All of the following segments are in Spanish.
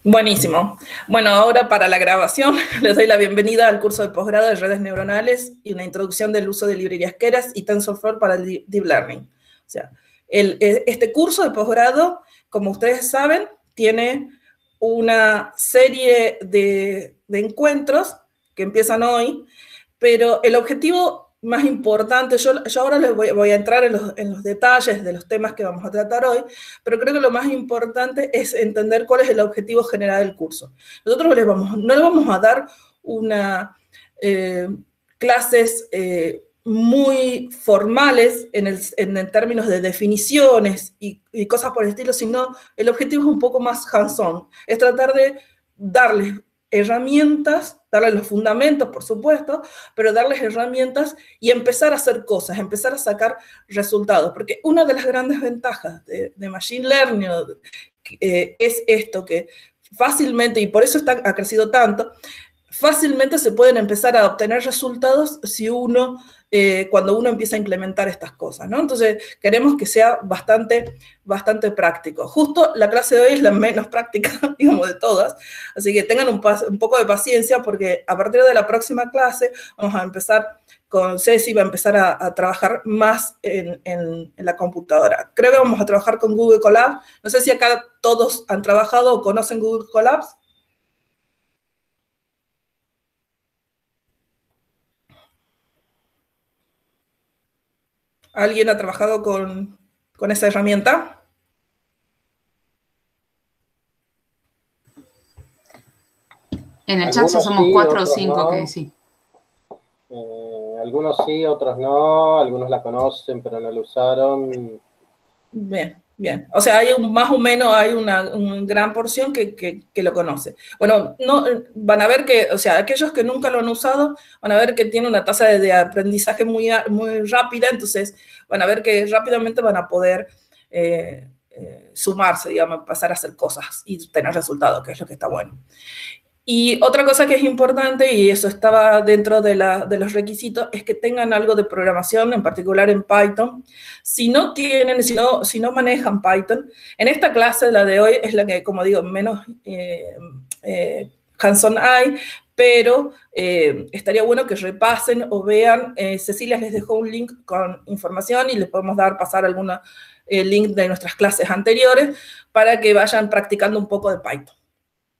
Buenísimo. Bueno, ahora para la grabación les doy la bienvenida al curso de posgrado de redes neuronales y una introducción del uso de librerías Keras y TensorFlow para el Deep Learning. O sea, este curso de posgrado, como ustedes saben, tiene una serie de encuentros que empiezan hoy, pero el objetivo más importante, yo ahora les voy a entrar en los detalles de los temas que vamos a tratar hoy, pero creo que lo más importante es entender cuál es el objetivo general del curso. Nosotros no le vamos a dar clases muy formales en términos de definiciones y cosas por el estilo, sino el objetivo es un poco más hands-on, es tratar de darles herramientas, darles los fundamentos, por supuesto, pero darles herramientas y empezar a hacer cosas, empezar a sacar resultados, porque una de las grandes ventajas de Machine Learning es esto, que fácilmente, y por eso ha crecido tanto, fácilmente se pueden empezar a obtener resultados si cuando uno empieza a implementar estas cosas, ¿no? Entonces, queremos que sea bastante práctico. Justo la clase de hoy es la menos práctica, digamos, de todas, así que tengan un poco de paciencia, porque a partir de la próxima clase vamos a empezar con Ceci, va a empezar a trabajar más en la computadora. Creo que vamos a trabajar con Google Colab. No sé si acá todos han trabajado o conocen Google Colabs. ¿Alguien ha trabajado con esa herramienta? En el chat ya somos 4 o 5 que sí. Algunos sí, otros no, algunos la conocen, pero no la usaron. Bien. O sea, más o menos hay una gran porción que lo conoce. Bueno, van a ver que, o sea, aquellos que nunca lo han usado, van a ver que tiene una tasa de aprendizaje muy rápida, entonces van a ver que rápidamente van a poder sumarse, digamos, pasar a hacer cosas y tener resultados, que es lo que está bueno. Y otra cosa que es importante, y eso estaba dentro de los requisitos, es que tengan algo de programación, en particular en Python. Si no manejan Python, en esta clase, la de hoy, es la que, como digo, menos hands-on hay, pero estaría bueno que repasen o vean. Cecilia les dejó un link con información y les podemos pasar alguna link de nuestras clases anteriores para que vayan practicando un poco de Python.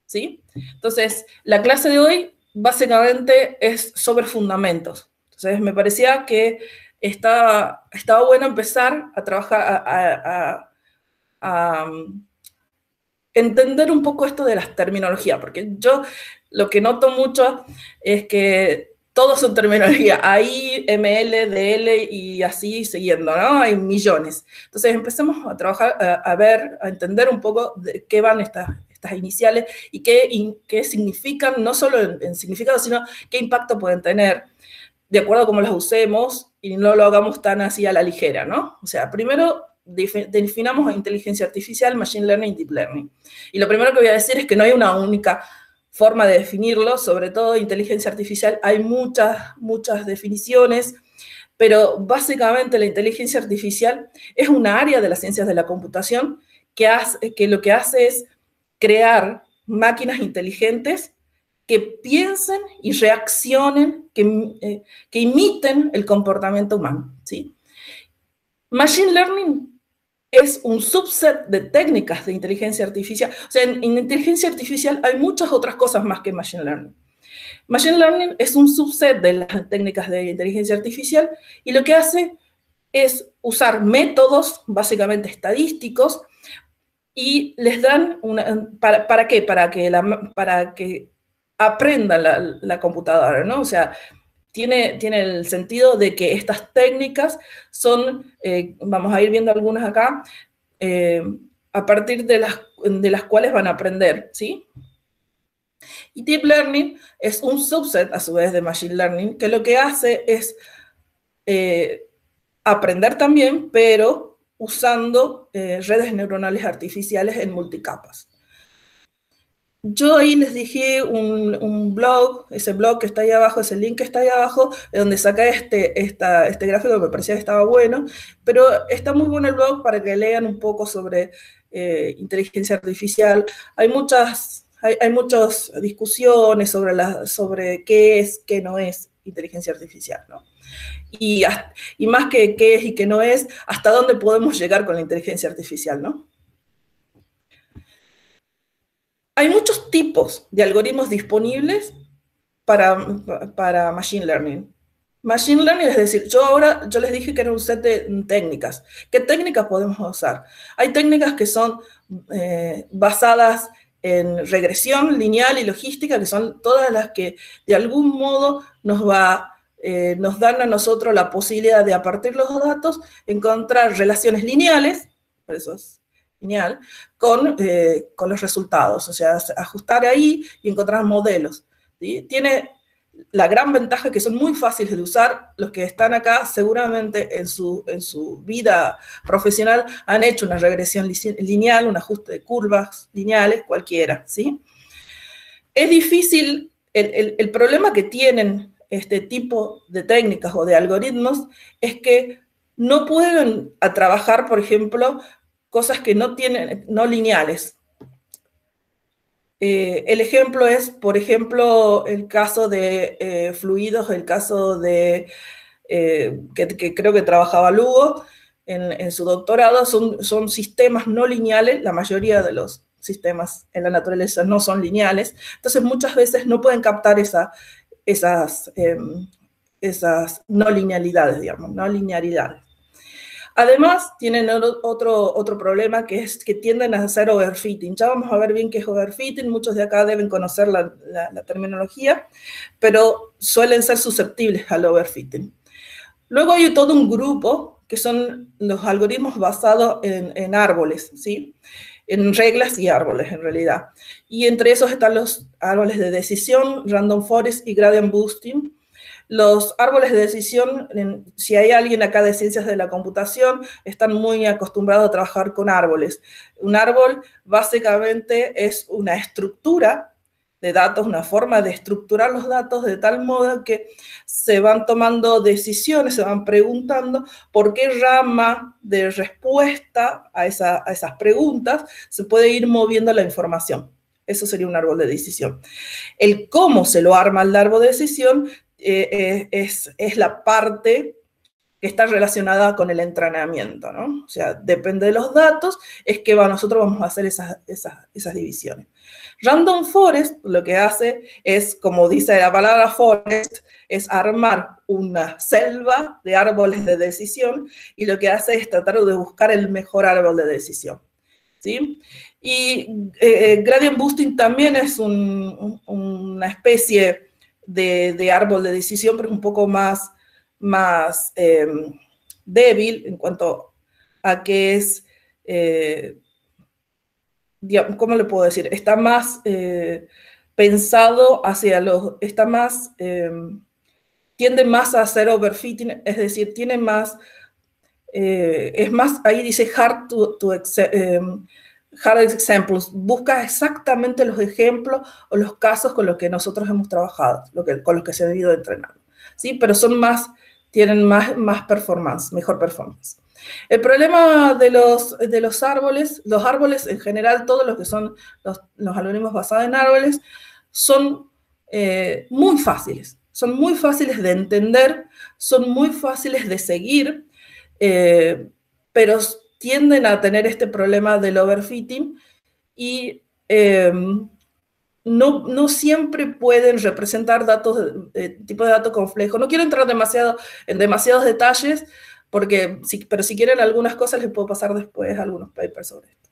¿Sí? Entonces, la clase de hoy básicamente es sobre fundamentos. Entonces, me parecía que estaba bueno empezar a trabajar, a entender un poco esto de las terminologías, porque yo lo que noto mucho es que todos son terminología, AI, ML, DL y así siguiendo, ¿no? Hay millones. Entonces, empecemos a trabajar, a entender un poco de qué van estas iniciales y qué significan, no solo en significado, sino qué impacto pueden tener de acuerdo a cómo las usemos y no lo hagamos tan así a la ligera, ¿no? O sea, primero definamos inteligencia artificial, machine learning, deep learning. Y lo primero que voy a decir es que no hay una única forma de definirlo, sobre todo inteligencia artificial, hay muchas definiciones, pero básicamente la inteligencia artificial es una área de las ciencias de la computación que lo que hace es crear máquinas inteligentes que piensen y reaccionen, que imiten el comportamiento humano, ¿sí? Machine Learning es un subset de técnicas de inteligencia artificial. O sea, en inteligencia artificial hay muchas otras cosas más que Machine Learning. Machine Learning es un subset de las técnicas de inteligencia artificial y lo que hace es usar métodos básicamente estadísticos y les dan ¿para qué? Para que aprenda la computadora, ¿no? O sea, tiene el sentido de que estas técnicas son, vamos a ir viendo algunas acá, a partir de las cuales van a aprender, ¿sí? Y Deep Learning es un subset, a su vez, de Machine Learning, que lo que hace es aprender también, pero usando redes neuronales artificiales en multicapas. Yo ahí les dejé un blog, ese blog que está ahí abajo, ese link que está ahí abajo, de donde saca este gráfico que me parecía que estaba bueno, pero está muy bueno el blog para que lean un poco sobre inteligencia artificial. Hay muchas hay muchas discusiones sobre qué es, qué no es inteligencia artificial, ¿no? Y más que qué es y qué no es, hasta dónde podemos llegar con la inteligencia artificial, ¿no? Hay muchos tipos de algoritmos disponibles para Machine Learning. Machine Learning, es decir, yo les dije que era un set de técnicas. ¿Qué técnicas podemos usar? Hay técnicas que son basadas en regresión lineal y logística, que son todas las que de algún modo nos dan a nosotros la posibilidad de, a partir de los datos, encontrar relaciones lineales, por eso es lineal, con los resultados, o sea, ajustar ahí y encontrar modelos, ¿sí? Tiene la gran ventaja que son muy fáciles de usar. Los que están acá seguramente en su vida profesional han hecho una regresión lineal, un ajuste de curvas lineales, cualquiera, ¿sí? Es difícil, el problema que tienen este tipo de técnicas o de algoritmos es que no pueden trabajar, por ejemplo, cosas que no lineales. El ejemplo es, por ejemplo, el caso de fluidos, el caso de que creo que trabajaba Lugo en su doctorado, son sistemas no lineales. La mayoría de los sistemas en la naturaleza no son lineales, entonces muchas veces no pueden captar esas no linealidades, digamos, no linearidades. Además, tienen otro problema, que es que tienden a hacer overfitting. Ya vamos a ver bien qué es overfitting. Muchos de acá deben conocer la terminología, pero suelen ser susceptibles al overfitting. Luego hay todo un grupo que son los algoritmos basados en árboles, ¿sí? En reglas y árboles, en realidad. Y entre esos están los árboles de decisión, random forest y gradient boosting. Los árboles de decisión, si hay alguien acá de ciencias de la computación, están muy acostumbrados a trabajar con árboles. Un árbol básicamente es una estructura de datos, una forma de estructurar los datos de tal modo que se van tomando decisiones, se van preguntando por qué rama de respuesta a esas preguntas se puede ir moviendo la información. Eso sería un árbol de decisión. El cómo se lo arma el árbol de decisión es la parte que está relacionada con el entrenamiento, ¿no? O sea, depende de los datos, es que nosotros vamos a hacer esas divisiones. Random Forest lo que hace es, como dice la palabra forest, es armar una selva de árboles de decisión, y lo que hace es tratar de buscar el mejor árbol de decisión, ¿sí? Y Gradient Boosting también es una especie de árbol de decisión, pero es un poco más débil en cuanto a que es, digamos, ¿cómo le puedo decir? Está más pensado hacia tiende más a hacer overfitting, es decir, tiene más, es más, ahí dice hard examples, busca exactamente los ejemplos o los casos con los que nosotros hemos trabajado, con los que se ha ido entrenando, ¿sí? Pero tienen más performance, mejor performance. El problema de los árboles en general, todos los que son los algoritmos basados en árboles, son muy fáciles de entender, son muy fáciles de seguir, pero tienden a tener este problema del overfitting y no siempre pueden representar tipo de datos complejos. No quiero entrar en demasiados detalles, pero si quieren algunas cosas les puedo pasar después algunos papers sobre esto.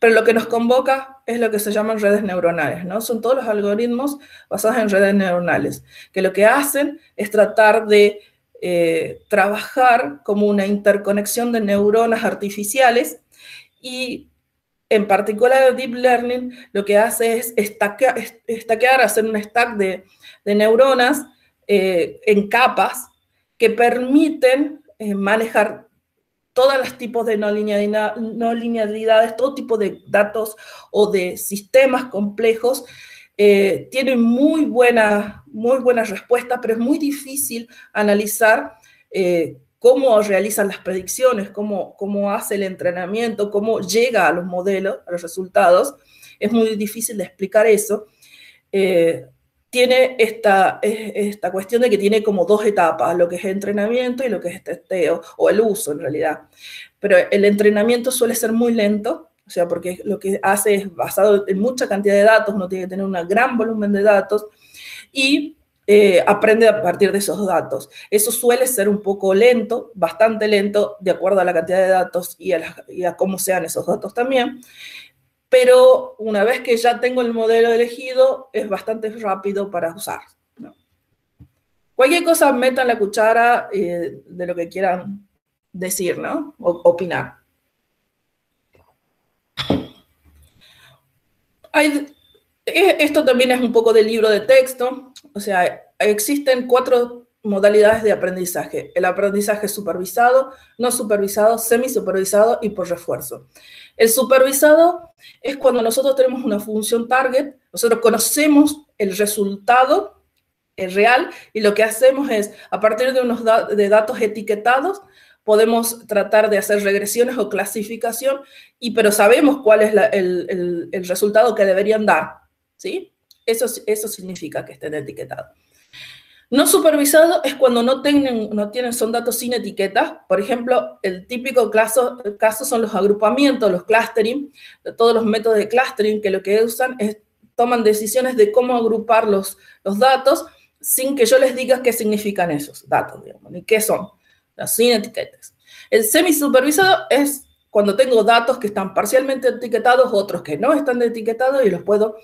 Pero lo que nos convoca es lo que se llaman redes neuronales, ¿no? Son todos los algoritmos basados en redes neuronales, que lo que hacen es tratar de trabajar como una interconexión de neuronas artificiales, y en particular el Deep Learning lo que hace es hacer un stack de neuronas en capas que permiten manejar todos los tipos de no linealidades, todo tipo de datos o de sistemas complejos. Tienen muy buenas respuestas, pero es muy difícil analizar cómo realizan las predicciones, cómo hace el entrenamiento, cómo llega a los modelos, a los resultados, es muy difícil de explicar eso, tiene esta cuestión de que tiene como dos etapas, lo que es entrenamiento y lo que es testeo, o el uso en realidad. Pero el entrenamiento suele ser muy lento, o sea, porque lo que hace es basado en mucha cantidad de datos, uno tiene que tener un gran volumen de datos, y aprende a partir de esos datos. Eso suele ser un poco lento, bastante lento, de acuerdo a la cantidad de datos y a cómo sean esos datos también. Pero una vez que ya tengo el modelo elegido, es bastante rápido para usar, ¿no? Cualquier cosa, metan la cuchara de lo que quieran decir, ¿no? O opinar. Esto también es un poco del libro de texto. O sea, existen 4 modalidades de aprendizaje: el aprendizaje supervisado, no supervisado, semisupervisado y por refuerzo. El supervisado es cuando nosotros tenemos una función target, nosotros conocemos el resultado real y lo que hacemos es, a partir de datos etiquetados, podemos tratar de hacer regresiones o clasificación, pero sabemos cuál es el resultado que deberían dar, ¿sí? Eso significa que estén etiquetados. No supervisado es cuando son datos sin etiquetas. Por ejemplo, el típico caso son los agrupamientos, los clustering, todos los métodos de clustering que lo que usan es toman decisiones de cómo agrupar los datos sin que yo les diga qué significan esos datos, digamos, ni qué son, sin etiquetas. El semisupervisado es cuando tengo datos que están parcialmente etiquetados, otros que no están etiquetados y los puedo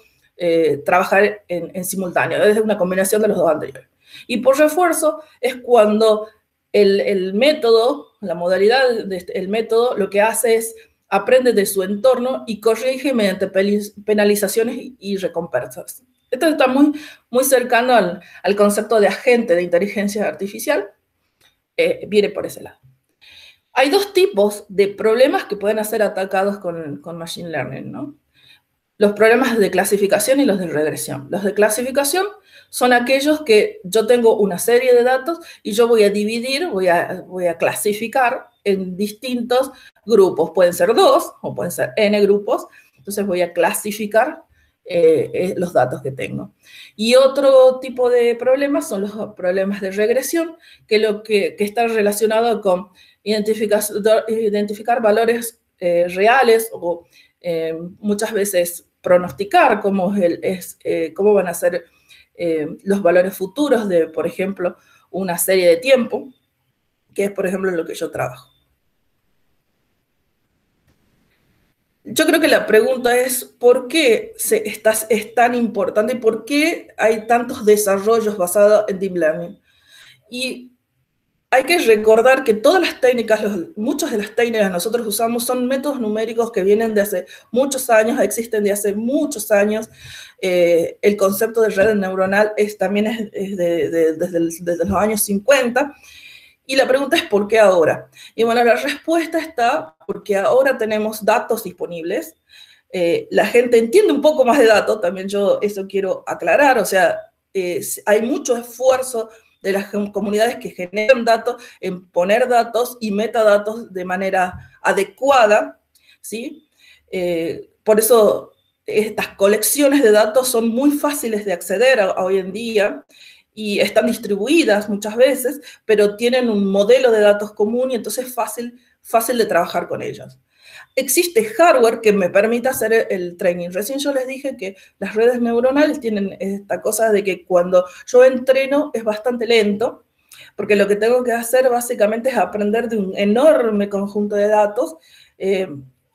trabajar en simultáneo, es una combinación de los dos anteriores. Y por refuerzo es cuando el método, la modalidad del método, lo que hace es aprende de su entorno y corrige mediante penalizaciones y recompensas. Esto está muy cercano al concepto de agente de inteligencia artificial, viene por ese lado. Hay 2 tipos de problemas que pueden ser atacados con Machine Learning, ¿no? Los problemas de clasificación y los de regresión. Los de clasificación son aquellos que yo tengo una serie de datos y yo voy a dividir, voy a clasificar en distintos grupos. Pueden ser 2 o pueden ser n grupos. Entonces voy a clasificar los datos que tengo. Y otro tipo de problemas son los problemas de regresión, que está relacionado con identificar valores reales o muchas veces pronosticar cómo van a ser los valores futuros de, por ejemplo, una serie de tiempo, que es, por ejemplo, lo que yo trabajo. Yo creo que la pregunta es, ¿por qué es tan importante y por qué hay tantos desarrollos basados en Deep Learning? Y hay que recordar que todas las técnicas, muchas de las técnicas que nosotros usamos son métodos numéricos que vienen de hace muchos años, existen de hace muchos años. El concepto de red neuronal también es desde los años 50. Y la pregunta es, ¿por qué ahora? Y bueno, la respuesta está porque ahora tenemos datos disponibles. La gente entiende un poco más de datos, también yo eso quiero aclarar. O sea, hay mucho esfuerzo de las comunidades que generan datos en poner datos y metadatos de manera adecuada, ¿sí? Por eso estas colecciones de datos son muy fáciles de acceder hoy en día, y están distribuidas muchas veces, pero tienen un modelo de datos común y entonces es fácil de trabajar con ellos. Existe hardware que me permite hacer el training. Recién yo les dije que las redes neuronales tienen esta cosa de que cuando yo entreno es bastante lento, porque lo que tengo que hacer básicamente es aprender de un enorme conjunto de datos,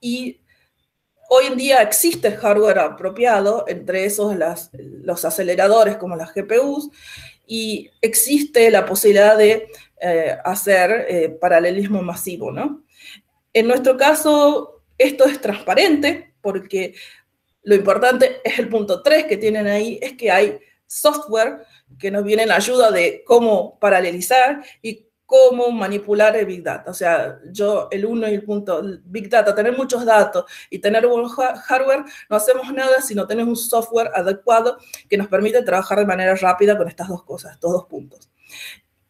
y hoy en día existe hardware apropiado, entre esos los aceleradores como las GPUs, y existe la posibilidad de hacer paralelismo masivo, ¿no? En nuestro caso, esto es transparente, porque lo importante es el punto 3 que tienen ahí, es que hay software que nos viene en ayuda de cómo paralelizar y cómo manipular el Big Data. O sea, el 1 y el punto Big Data, tener muchos datos y tener buen hardware, no hacemos nada si no tenemos un software adecuado que nos permite trabajar de manera rápida con estas dos cosas, estos 2 puntos.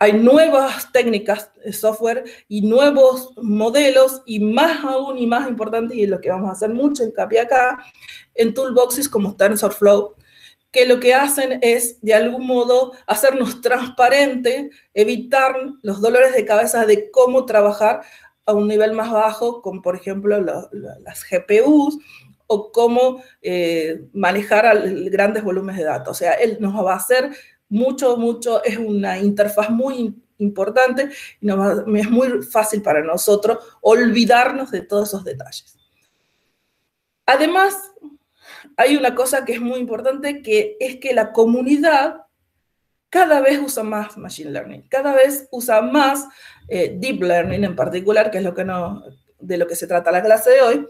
hay nuevas técnicas de software y nuevos modelos, y más aún y más importante, y lo que vamos a hacer mucho hincapié acá, en toolboxes como TensorFlow, que lo que hacen es, de algún modo, hacernos transparente, evitar los dolores de cabeza de cómo trabajar a un nivel más bajo, con, por ejemplo, las GPUs, o cómo manejar grandes volúmenes de datos. O sea, él nos va a hacer mucho, es una interfaz muy importante, y es muy fácil para nosotros olvidarnos de todos esos detalles. Además, hay una cosa que es muy importante, que es que la comunidad cada vez usa más Machine Learning, cada vez usa más Deep Learning en particular, que es de lo que se trata la clase de hoy.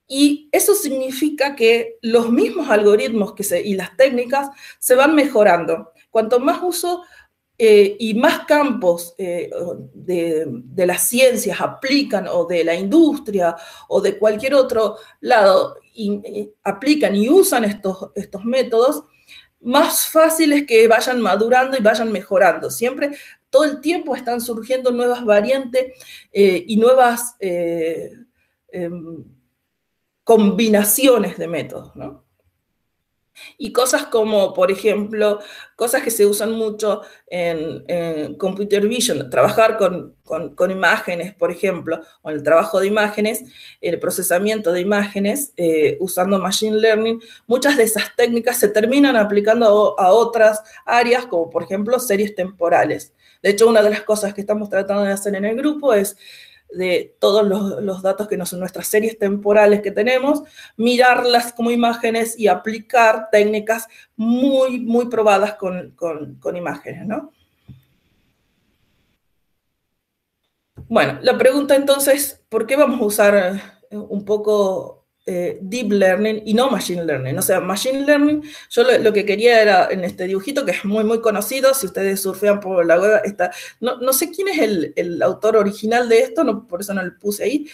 Y eso significa que los mismos algoritmos y las técnicas se van mejorando. Cuanto más uso y más campos de las ciencias aplican, o de la industria, o de cualquier otro lado, aplican y usan estos métodos, más fácil es que vayan madurando y vayan mejorando. Siempre, todo el tiempo están surgiendo nuevas variantes y nuevas combinaciones de métodos, ¿no? Y cosas como, por ejemplo, cosas que se usan mucho en Computer Vision, trabajar con imágenes, por ejemplo, o en el trabajo de imágenes, el procesamiento de imágenes, usando Machine Learning. Muchas de esas técnicas se terminan aplicando a otras áreas, como por ejemplo series temporales. De hecho, una de las cosas que estamos tratando de hacer en el grupo es, de todos los datos que no son nuestras series temporales que tenemos, mirarlas como imágenes y aplicar técnicas muy probadas con imágenes, ¿no? Bueno, la pregunta entonces, ¿por qué vamos a usar un poco Deep Learning y no Machine Learning? O sea, Machine Learning, yo lo que quería era, en este dibujito, que es muy conocido, si ustedes surfean por la web, no sé quién es el autor original de esto, por eso no lo puse ahí,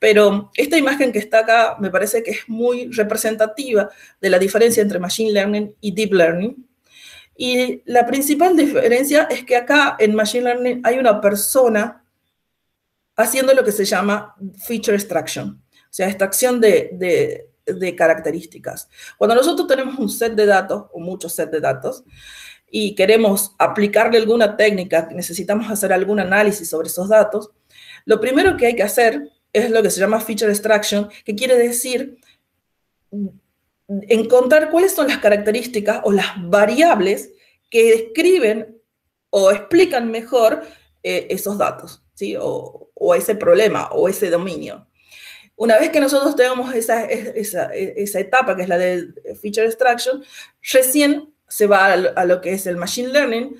pero esta imagen que está acá me parece que es muy representativa de la diferencia entre Machine Learning y Deep Learning. Y la principal diferencia es que acá en Machine Learning hay una persona haciendo lo que se llama feature extraction, o sea, extracción de características. Cuando nosotros tenemos un set de datos, o muchos sets de datos, y queremos aplicarle alguna técnica, necesitamos hacer algún análisis sobre esos datos, lo primero que hay que hacer es lo que se llama feature extraction, que quiere decir encontrar cuáles son las características o las variables que describen o explican mejor esos datos, ¿sí? O ese problema, o ese dominio. Una vez que nosotros tenemos esa etapa, que es la de feature extraction, recién se va a lo que es el machine learning,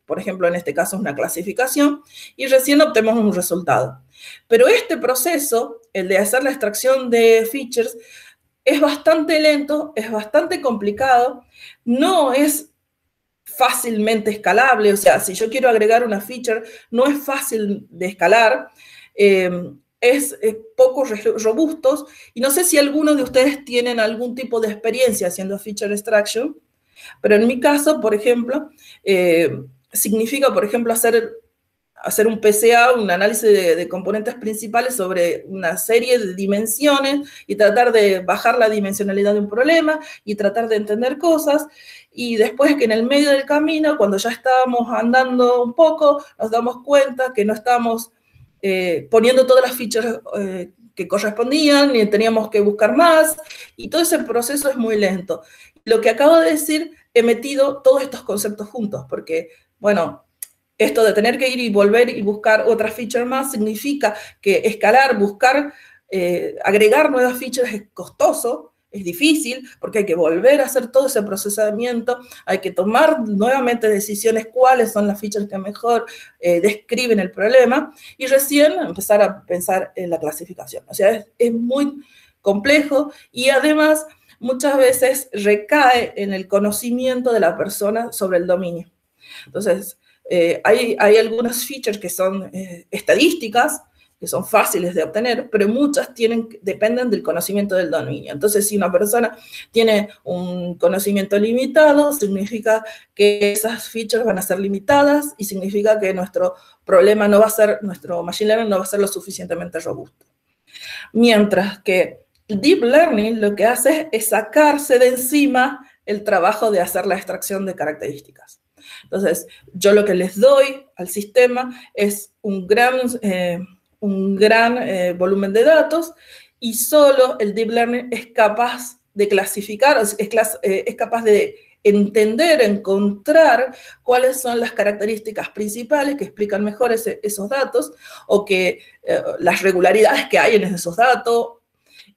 por ejemplo, en este caso es una clasificación, y recién obtenemos un resultado. Pero este proceso, el de hacer la extracción de features, es bastante lento, es bastante complicado, no es fácilmente escalable. O sea, si yo quiero agregar una feature, no es fácil de escalar, es poco robustos, y no sé si algunos de ustedes tienen algún tipo de experiencia haciendo feature extraction, pero en mi caso, por ejemplo, significa, por ejemplo, hacer un PCA, un análisis de componentes principales sobre una serie de dimensiones, y tratar de bajar la dimensionalidad de un problema, y tratar de entender cosas, y después que en el medio del camino, cuando ya estábamos andando un poco, nos damos cuenta que no estábamos poniendo todas las features que correspondían, y teníamos que buscar más, y todo ese proceso es muy lento. Lo que acabo de decir, he metido todos estos conceptos juntos, porque, bueno, esto de tener que ir y volver y buscar otra feature más significa que escalar, buscar, agregar nuevas features es costoso, es difícil, porque hay que volver a hacer todo ese procesamiento, hay que tomar nuevamente decisiones cuáles son las features que mejor describen el problema, y recién empezar a pensar en la clasificación. O sea, es muy complejo, y además muchas veces recae en el conocimiento de la persona sobre el dominio. Entonces, hay algunas features que son estadísticas, que son fáciles de obtener, pero muchas dependen del conocimiento del dominio. Entonces, si una persona tiene un conocimiento limitado, significa que esas features van a ser limitadas y significa que nuestro problema no va a ser, nuestro machine learning no va a ser lo suficientemente robusto. Mientras que el deep learning lo que hace es sacarse de encima el trabajo de hacer la extracción de características. Entonces, yo lo que les doy al sistema es un gran volumen de datos y solo el deep learning es capaz de clasificar, es capaz de entender, encontrar cuáles son las características principales que explican mejor esos datos o las regularidades que hay en esos datos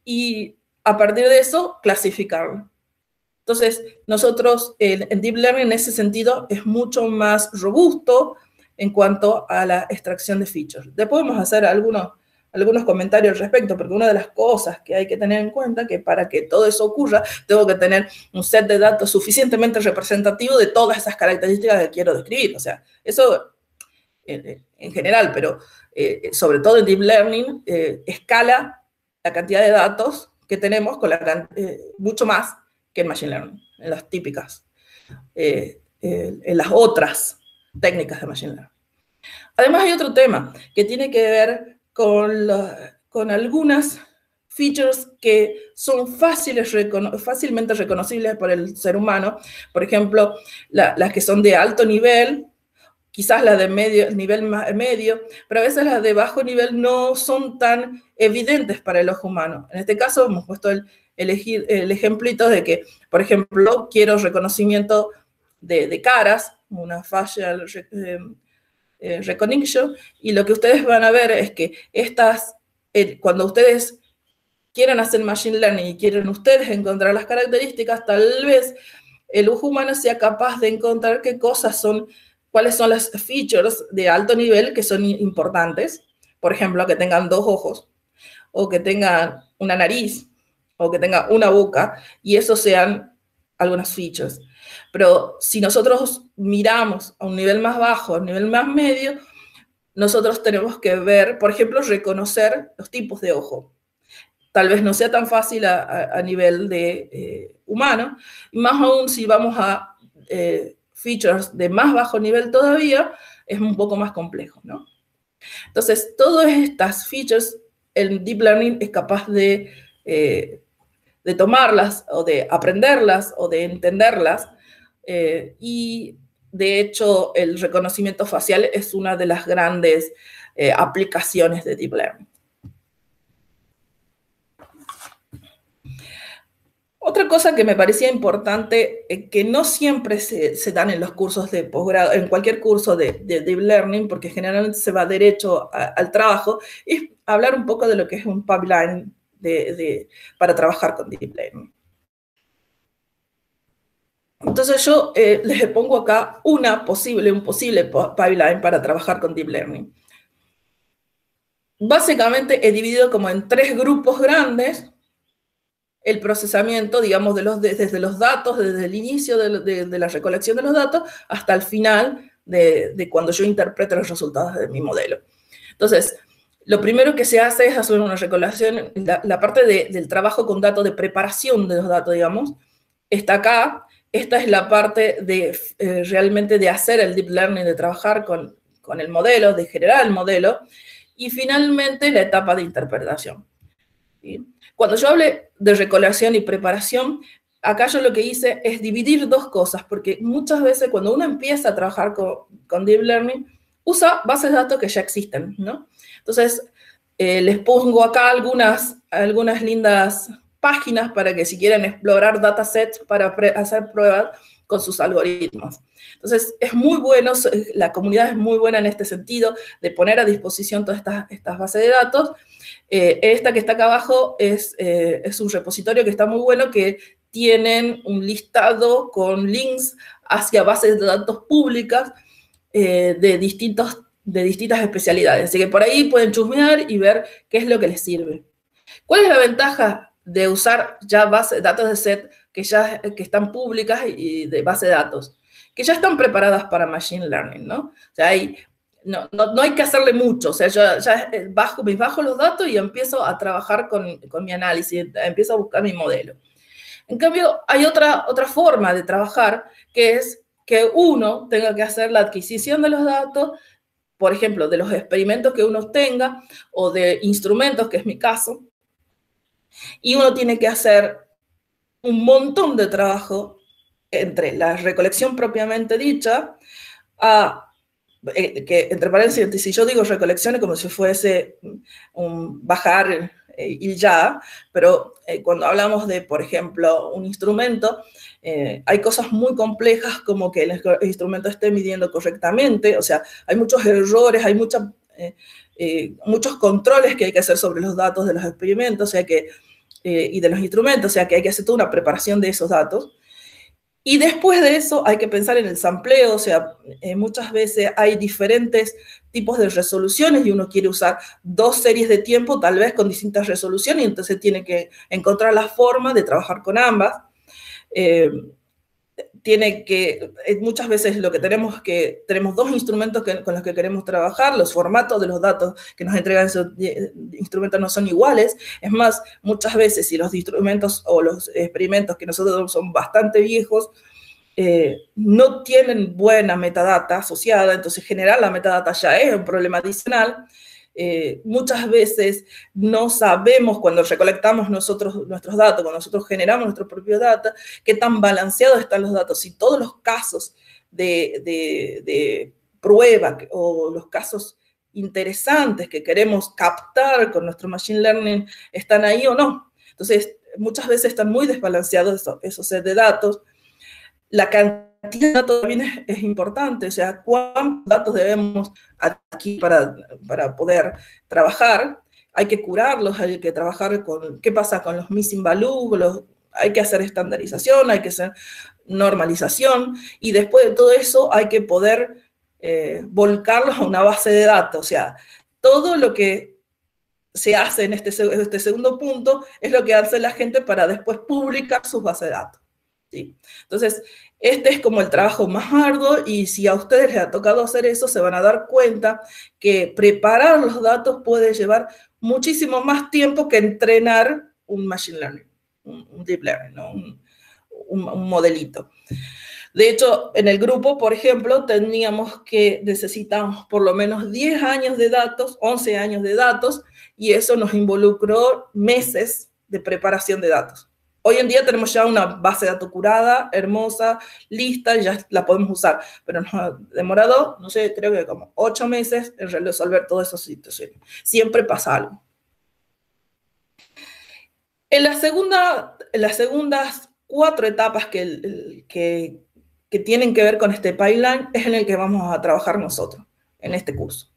y a partir de eso clasificarlo. Entonces, nosotros, el deep learning en ese sentido es mucho más robusto en cuanto a la extracción de features. Después vamos a hacer algunos comentarios al respecto, porque una de las cosas que hay que tener en cuenta es que para que todo eso ocurra, tengo que tener un set de datos suficientemente representativo de todas esas características que quiero describir. O sea, eso en general, pero sobre todo en deep learning, escala la cantidad de datos que tenemos con mucho más que en machine learning, en las típicas, en las otras técnicas de machine learning. Además hay otro tema que tiene que ver con algunas features que son fácilmente reconocibles por el ser humano. Por ejemplo, las que son de alto nivel, quizás las de nivel medio, pero a veces las de bajo nivel no son tan evidentes para el ojo humano. En este caso hemos puesto el ejemplito de que, por ejemplo, quiero reconocimiento de caras, una facial recognition, y lo que ustedes van a ver es que cuando ustedes quieren hacer machine learning y quieren ustedes encontrar las características, tal vez el ojo humano sea capaz de encontrar cuáles son las features de alto nivel que son importantes. Por ejemplo, que tengan 2 ojos, o que tengan una nariz, o que tengan una boca, y eso sean algunas features. Pero si nosotros miramos a un nivel más bajo, a un nivel más medio, nosotros tenemos que ver, por ejemplo, reconocer los tipos de ojo. Tal vez no sea tan fácil a nivel de humano, y más aún si vamos a features de más bajo nivel todavía, es un poco más complejo, ¿no? Entonces, todas estas features, el deep learning es capaz de tomarlas, o de aprenderlas, o de entenderlas, y de hecho el reconocimiento facial es una de las grandes aplicaciones de deep learning. Otra cosa que me parecía importante, que no siempre se dan en los cursos de posgrado, en cualquier curso de deep learning, porque generalmente se va derecho al trabajo, es hablar un poco de lo que es un pipeline para trabajar con deep learning. Entonces yo les pongo acá un posible pipeline para trabajar con deep learning. Básicamente he dividido como en 3 grupos grandes el procesamiento, digamos, desde los datos, desde el inicio de la recolección de los datos hasta el final de cuando yo interpreto los resultados de mi modelo. Entonces, lo primero que se hace es hacer una recolección, la parte del trabajo con datos, de preparación de los datos, digamos, está acá. Esta es la parte realmente de hacer el deep learning, de trabajar con el modelo, de generar el modelo, y finalmente la etapa de interpretación. ¿Sí? Cuando yo hablé de recolección y preparación, acá yo lo que hice es dividir 2 cosas, porque muchas veces cuando uno empieza a trabajar con deep learning, usa bases de datos que ya existen, ¿no? Entonces, les pongo acá algunas lindas páginas para que si quieren explorar datasets para hacer pruebas con sus algoritmos. Entonces, es muy bueno, la comunidad es muy buena en este sentido, de poner a disposición todas estas bases de datos. Esta que está acá abajo es un repositorio que está muy bueno, que tienen un listado con links hacia bases de datos públicas de distintas especialidades. Así que por ahí pueden chusmear y ver qué es lo que les sirve. ¿Cuál es la ventaja de usar ya datos de set que están públicas y de base de datos? Que ya están preparadas para machine learning, ¿no? O sea, no hay que hacerle mucho, o sea, yo ya bajo los datos y empiezo a trabajar con mi análisis, empiezo a buscar mi modelo. En cambio, hay otra forma de trabajar, que es que uno tenga que hacer la adquisición de los datos, por ejemplo, de los experimentos que uno tenga, o de instrumentos, que es mi caso, y uno tiene que hacer un montón de trabajo entre la recolección propiamente dicha, que entre paréntesis, si yo digo recolección es como si fuese un bajar y ya, pero cuando hablamos de, por ejemplo, un instrumento, hay cosas muy complejas como que el instrumento esté midiendo correctamente, o sea, hay muchos errores, hay muchos controles que hay que hacer sobre los datos de los experimentos, o sea que, y de los instrumentos, o sea que hay que hacer toda una preparación de esos datos. Y después de eso hay que pensar en el sampleo, o sea, muchas veces hay diferentes tipos de resoluciones y uno quiere usar 2 series de tiempo, tal vez con distintas resoluciones, y entonces tiene que encontrar la forma de trabajar con ambas. Muchas veces lo que tenemos 2 instrumentos con los que queremos trabajar, los formatos de los datos que nos entregan esos instrumentos no son iguales, es más, muchas veces si los instrumentos o los experimentos que nosotros son bastante viejos, no tienen buena metadata asociada, entonces generar la metadata ya es un problema adicional. Muchas veces no sabemos cuando recolectamos nuestros datos, cuando nosotros generamos nuestro propio data, qué tan balanceados están los datos, si todos los casos de prueba o los casos interesantes que queremos captar con nuestro machine learning están ahí o no. Entonces, muchas veces están muy desbalanceados esos sets de datos. La cantidad de datos también es importante, o sea, cuántos datos debemos aquí para poder trabajar. Hay que curarlos, hay que trabajar con qué pasa con los missing values, hay que hacer estandarización, hay que hacer normalización, y después de todo eso hay que poder volcarlos a una base de datos. O sea, todo lo que se hace en este segundo punto es lo que hace la gente para después publicar sus bases de datos. ¿Sí? Entonces, este es como el trabajo más arduo, y si a ustedes les ha tocado hacer eso, se van a dar cuenta que preparar los datos puede llevar muchísimo más tiempo que entrenar un machine learning, un deep learning, ¿no? un modelito. De hecho, en el grupo, por ejemplo, necesitamos por lo menos 10 años de datos, 11 años de datos, y eso nos involucró meses de preparación de datos. Hoy en día tenemos ya una base de datos curada, hermosa, lista, ya la podemos usar, pero nos ha demorado, no sé, creo que como 8 meses en resolver todas esas situaciones. Siempre pasa algo. En las segundas 4 etapas que tienen que ver con este pipeline es en el que vamos a trabajar nosotros en este curso,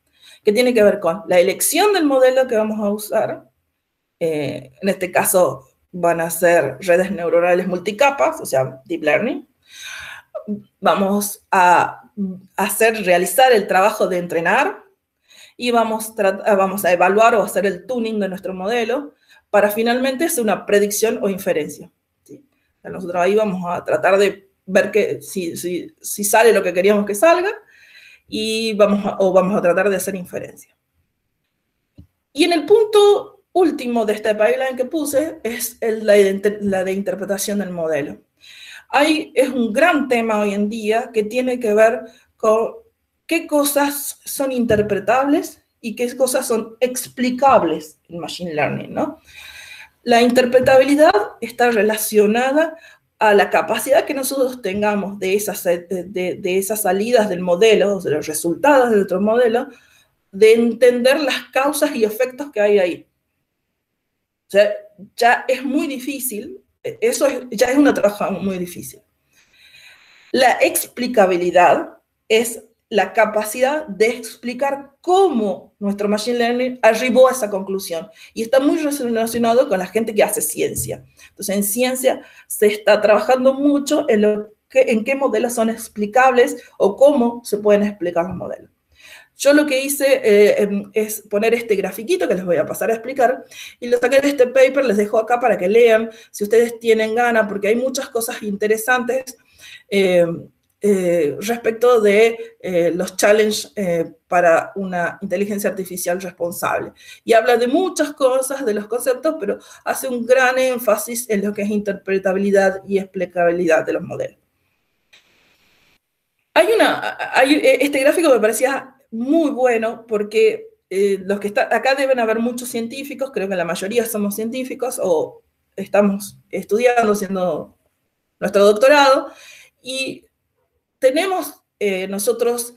que tiene que ver con la elección del modelo que vamos a usar. En este caso van a ser redes neuronales multicapas, o sea, deep learning. Vamos a realizar el trabajo de entrenar y vamos a evaluar o hacer el tuning de nuestro modelo para finalmente hacer una predicción o inferencia. ¿Sí? O sea, nosotros ahí vamos a tratar de ver si sale lo que queríamos que salga, y vamos a tratar de hacer inferencia. Y en el punto último de este pipeline que puse es la de interpretación del modelo. Ahí es un gran tema hoy en día que tiene que ver con qué cosas son interpretables y qué cosas son explicables en Machine Learning, ¿no? La interpretabilidad está relacionada a la capacidad que nosotros tengamos de esas salidas del modelo, de los resultados de nuestro modelo, de entender las causas y efectos que hay ahí. O sea, ya es muy difícil, ya es una trabajo muy difícil. La explicabilidad es la capacidad de explicar cómo nuestro Machine Learning arribó a esa conclusión. Y está muy relacionado con la gente que hace ciencia. Entonces, en ciencia se está trabajando mucho en qué modelos son explicables o cómo se pueden explicar los modelos. Yo lo que hice es poner este grafiquito que les voy a pasar a explicar, y lo saqué de este paper, les dejo acá para que lean, si ustedes tienen ganas, porque hay muchas cosas interesantes. respecto de los challenges para una inteligencia artificial responsable. Y habla de muchas cosas, de los conceptos, pero hace un gran énfasis en lo que es interpretabilidad y explicabilidad de los modelos. Este gráfico me parecía muy bueno porque los que están acá deben haber muchos científicos, creo que la mayoría somos científicos o estamos estudiando, haciendo nuestro doctorado, y tenemos nosotros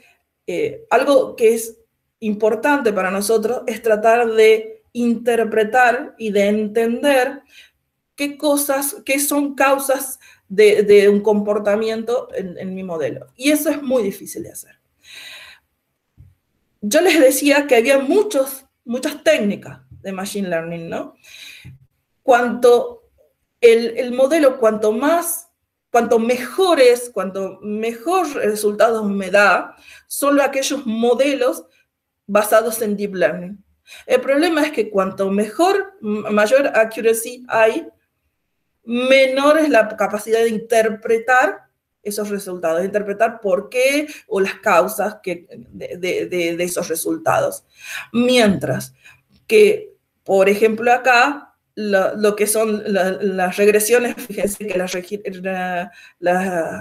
algo que es importante para nosotros, es tratar de interpretar y de entender qué son causas de un comportamiento en mi modelo. Y eso es muy difícil de hacer. Yo les decía que había muchas técnicas de Machine Learning, ¿no? El modelo, cuanto mejor es, cuanto mejor resultados me da, son aquellos modelos basados en Deep Learning. El problema es que cuanto mayor accuracy hay, menor es la capacidad de interpretar esos resultados, de interpretar por qué o las causas de esos resultados. Mientras que, por ejemplo, acá, lo que son las regresiones, fíjense que la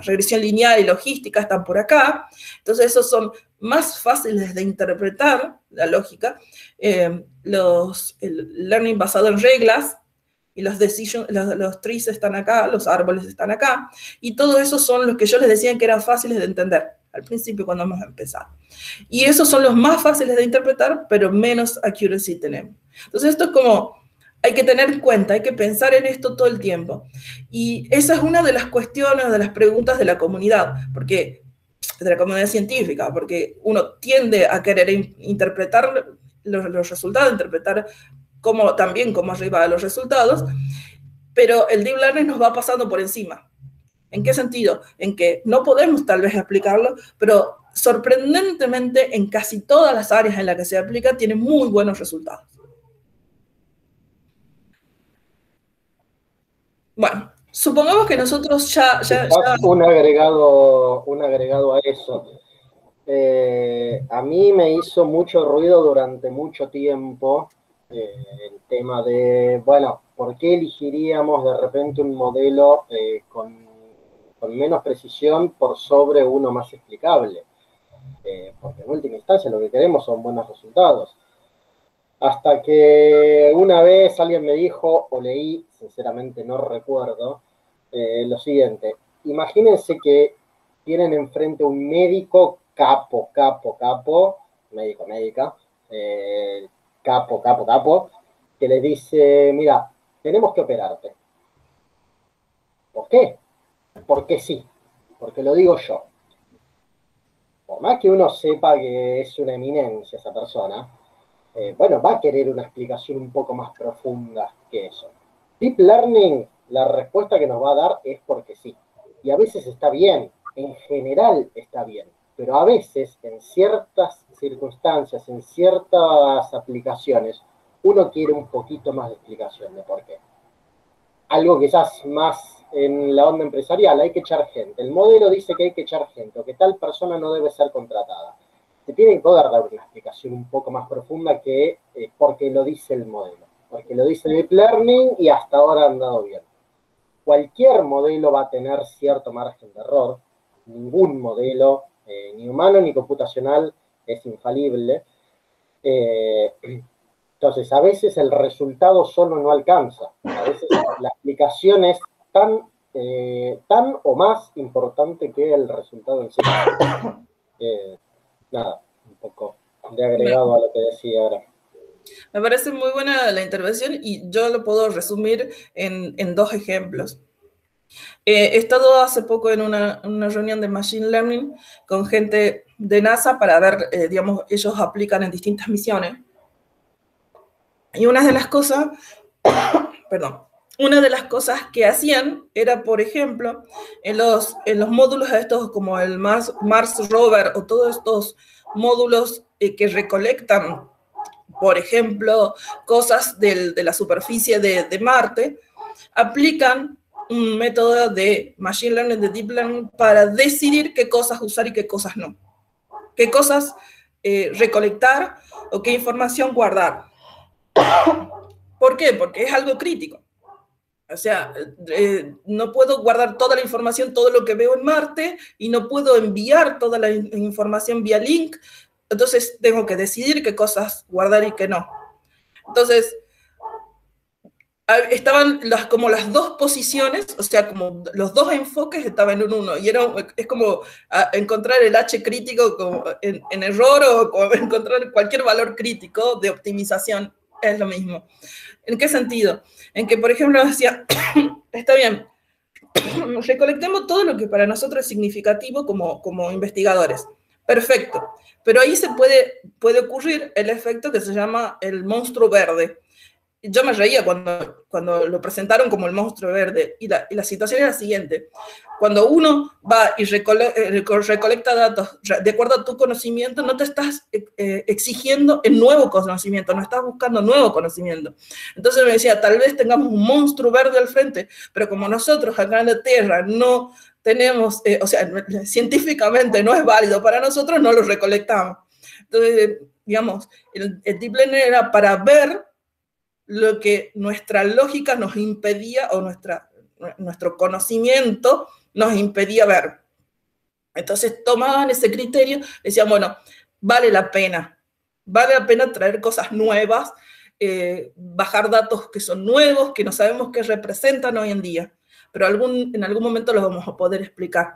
regresión lineal y logística están por acá, entonces esos son más fáciles de interpretar, la lógica, el learning basado en reglas, y los trees están acá, los árboles están acá, y todos esos son los que yo les decía que eran fáciles de entender al principio cuando hemos empezado. Y esos son los más fáciles de interpretar, pero menos accuracy tenemos. Entonces esto es como, hay que tener en cuenta, hay que pensar en esto todo el tiempo. Y esa es una de las cuestiones, de las preguntas de la comunidad, de la comunidad científica, porque uno tiende a querer interpretar los resultados, interpretar también cómo arriba a los resultados, pero el Deep Learning nos va pasando por encima. ¿En qué sentido? En que no podemos tal vez explicarlo, pero sorprendentemente en casi todas las áreas en las que se aplica tiene muy buenos resultados. Bueno, supongamos que nosotros ya... Un agregado a eso. A mí me hizo mucho ruido durante mucho tiempo el tema de, bueno, ¿por qué elegiríamos de repente un modelo con menos precisión por sobre uno más explicable? Porque en última instancia lo que queremos son buenos resultados. Hasta que una vez alguien me dijo, o leí, sinceramente no recuerdo, lo siguiente: imagínense que tienen enfrente un médico médica, que les dice, mira, tenemos que operarte. ¿Por qué? Porque sí, porque lo digo yo. Por más que uno sepa que es una eminencia esa persona, bueno, va a querer una explicación un poco más profunda que eso. Deep Learning, la respuesta que nos va a dar es porque sí. Y a veces está bien, en general está bien, pero a veces, en ciertas circunstancias, en ciertas aplicaciones, uno quiere un poquito más de explicación de por qué. Algo quizás más en la onda empresarial, hay que echar gente. El modelo dice que hay que echar gente, o que tal persona no debe ser contratada. Se tiene que poder dar una explicación un poco más profunda que porque lo dice el modelo, porque lo dice el Deep Learning y hasta ahora ha andado bien. Cualquier modelo va a tener cierto margen de error. Ningún modelo, ni humano ni computacional, es infalible. Entonces, a veces el resultado solo no alcanza. A veces la explicación es tan o más importante que el resultado en sí. Nada, un poco de agregado a lo que decía ahora. Me parece muy buena la intervención y yo lo puedo resumir en 2 ejemplos. He estado hace poco en una reunión de Machine Learning con gente de NASA para ver, digamos, ellos aplican en distintas misiones. Y una de las cosas, una de las cosas que hacían era, por ejemplo, en los módulos estos como el Mars Rover o todos estos módulos que recolectan, por ejemplo, cosas de la superficie de Marte, aplican un método de Machine Learning, de Deep Learning, para decidir qué cosas usar y qué cosas no. Qué cosas recolectar o qué información guardar. ¿Por qué? Porque es algo crítico. O sea, no puedo guardar toda la información, todo lo que veo en Marte, y no puedo enviar toda la información vía link. Entonces tengo que decidir qué cosas guardar y qué no. Entonces, estaban como las dos posiciones, o sea, como los dos enfoques estaban en uno, y es como encontrar el H crítico como en error, o encontrar cualquier valor crítico de optimización, es lo mismo. ¿En qué sentido? En que, por ejemplo, decía, está bien, recolectemos todo lo que para nosotros es significativo como investigadores. Perfecto. Pero ahí puede ocurrir el efecto que se llama el monstruo verde. Yo me reía cuando lo presentaron como el monstruo verde, y la situación era la siguiente. Cuando uno va y recolecta datos de acuerdo a tu conocimiento, no te estás exigiendo el nuevo conocimiento, no estás buscando nuevo conocimiento. Entonces me decía, tal vez tengamos un monstruo verde al frente, pero como nosotros acá en la Tierra no tenemos, o sea, científicamente no es válido para nosotros, no lo recolectamos. Entonces, digamos, el Deep Learning era para ver lo que nuestra lógica nos impedía, o nuestro conocimiento nos impedía ver. Entonces tomaban ese criterio, decían, bueno, vale la pena traer cosas nuevas, bajar datos que son nuevos, que no sabemos qué representan hoy en día, pero en algún momento los vamos a poder explicar.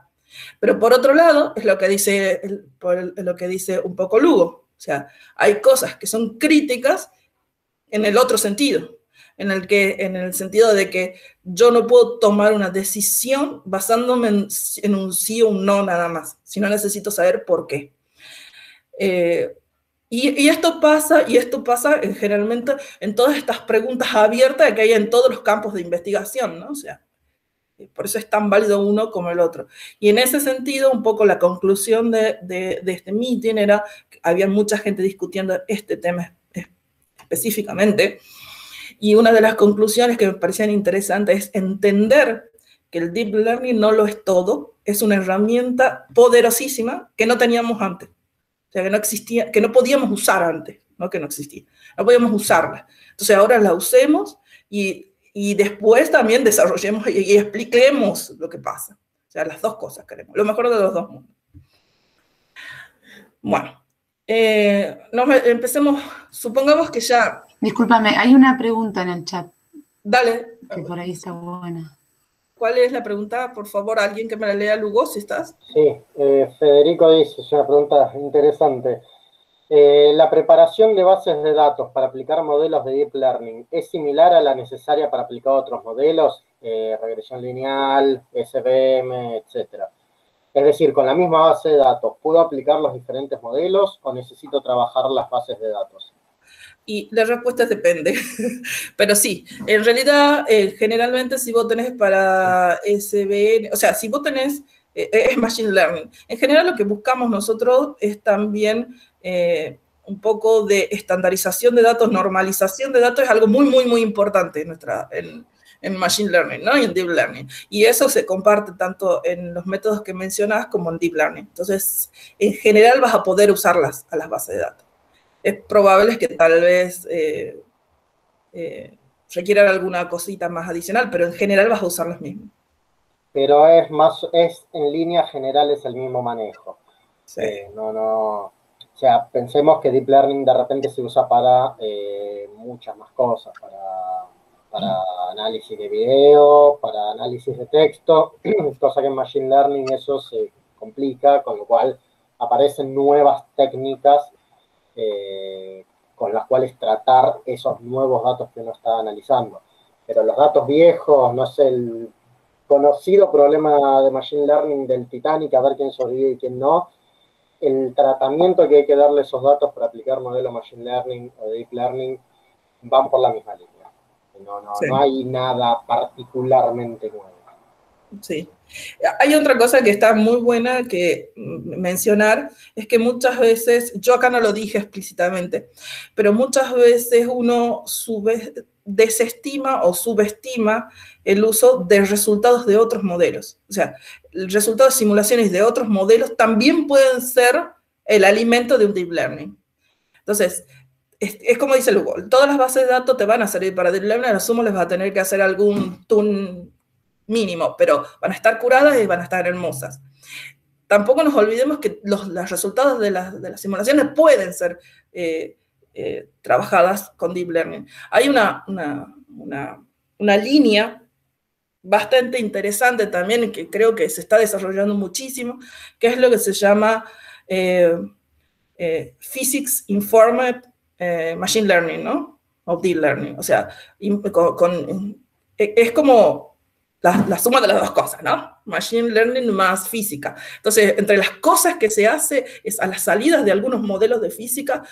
Pero por otro lado, es lo que dice un poco Lugo, o sea, hay cosas que son críticas en el otro sentido, en el sentido de que yo no puedo tomar una decisión basándome en un sí o un no nada más, sino necesito saber por qué. Y esto pasa generalmente en todas estas preguntas abiertas que hay en todos los campos de investigación, ¿no? O sea, por eso es tan válido uno como el otro. Y en ese sentido, un poco la conclusión de este meeting era que había mucha gente discutiendo este tema específicamente, y una de las conclusiones que me parecían interesantes es entender que el Deep Learning no lo es todo, es una herramienta poderosísima que no teníamos antes, o sea, que no existía, que no podíamos usar antes, no que no existía, no podíamos usarla. Entonces ahora la usemos y después también desarrollemos y expliquemos lo que pasa. O sea, las dos cosas queremos, lo mejor de los dos mundos. Bueno, empecemos, supongamos que ya... Discúlpame, hay una pregunta en el chat. Dale. Que por ahí está buena. ¿Cuál es la pregunta? Por favor, alguien que me la lea, Lugo, si estás. Sí, Federico dice, es una pregunta interesante. ¿La preparación de bases de datos para aplicar modelos de Deep Learning es similar a la necesaria para aplicar otros modelos? Regresión lineal, SVM, etcétera. Es decir, con la misma base de datos, ¿puedo aplicar los diferentes modelos o necesito trabajar las bases de datos? Y la respuesta es depende, pero sí, en realidad, generalmente si vos tenés para SVN, o sea, si vos tenés, es Machine Learning. En general lo que buscamos nosotros es también un poco de estandarización de datos, normalización de datos, es algo muy, muy, muy importante en Machine Learning, ¿no? Y en Deep Learning. Y eso se comparte tanto en los métodos que mencionas como en Deep Learning. Entonces, en general vas a poder usarlas a las bases de datos. Es probable que tal vez requieran alguna cosita más adicional, pero en general vas a usar las mismas. Pero es en líneas generales el mismo manejo. Sí. O sea, pensemos que Deep Learning de repente se usa para muchas más cosas, para análisis de video, para análisis de texto, cosa que en Machine Learning eso se complica, con lo cual aparecen nuevas técnicas con las cuales tratar esos nuevos datos que uno está analizando. Pero los datos viejos, no sé, el conocido problema de Machine Learning del Titanic, a ver quién sobrevive y quién no, el tratamiento que hay que darle a esos datos para aplicar modelo Machine Learning o Deep Learning van por la misma línea. Sí. No hay nada particularmente nuevo. Sí. Hay otra cosa que está muy buena que mencionar, es que muchas veces, yo acá no lo dije explícitamente, pero muchas veces uno desestima o subestima el uso de resultados de otros modelos. O sea, el resultado de simulaciones de otros modelos también pueden ser el alimento de un deep learning. Entonces, es como dice Lugo, todas las bases de datos te van a servir para deep learning, a lo sumo les va a tener que hacer algún tune mínimo, pero van a estar curadas y van a estar hermosas. Tampoco nos olvidemos que los resultados de las simulaciones pueden ser trabajadas con Deep Learning. Hay una línea bastante interesante también, que creo que se está desarrollando muchísimo, que es lo que se llama Physics Informed Machine Learning, ¿no? O Deep Learning. O sea, es como la suma de las dos cosas, ¿no? Machine Learning más física. Entonces, entre las cosas que se hace es a las salidas de algunos modelos de física,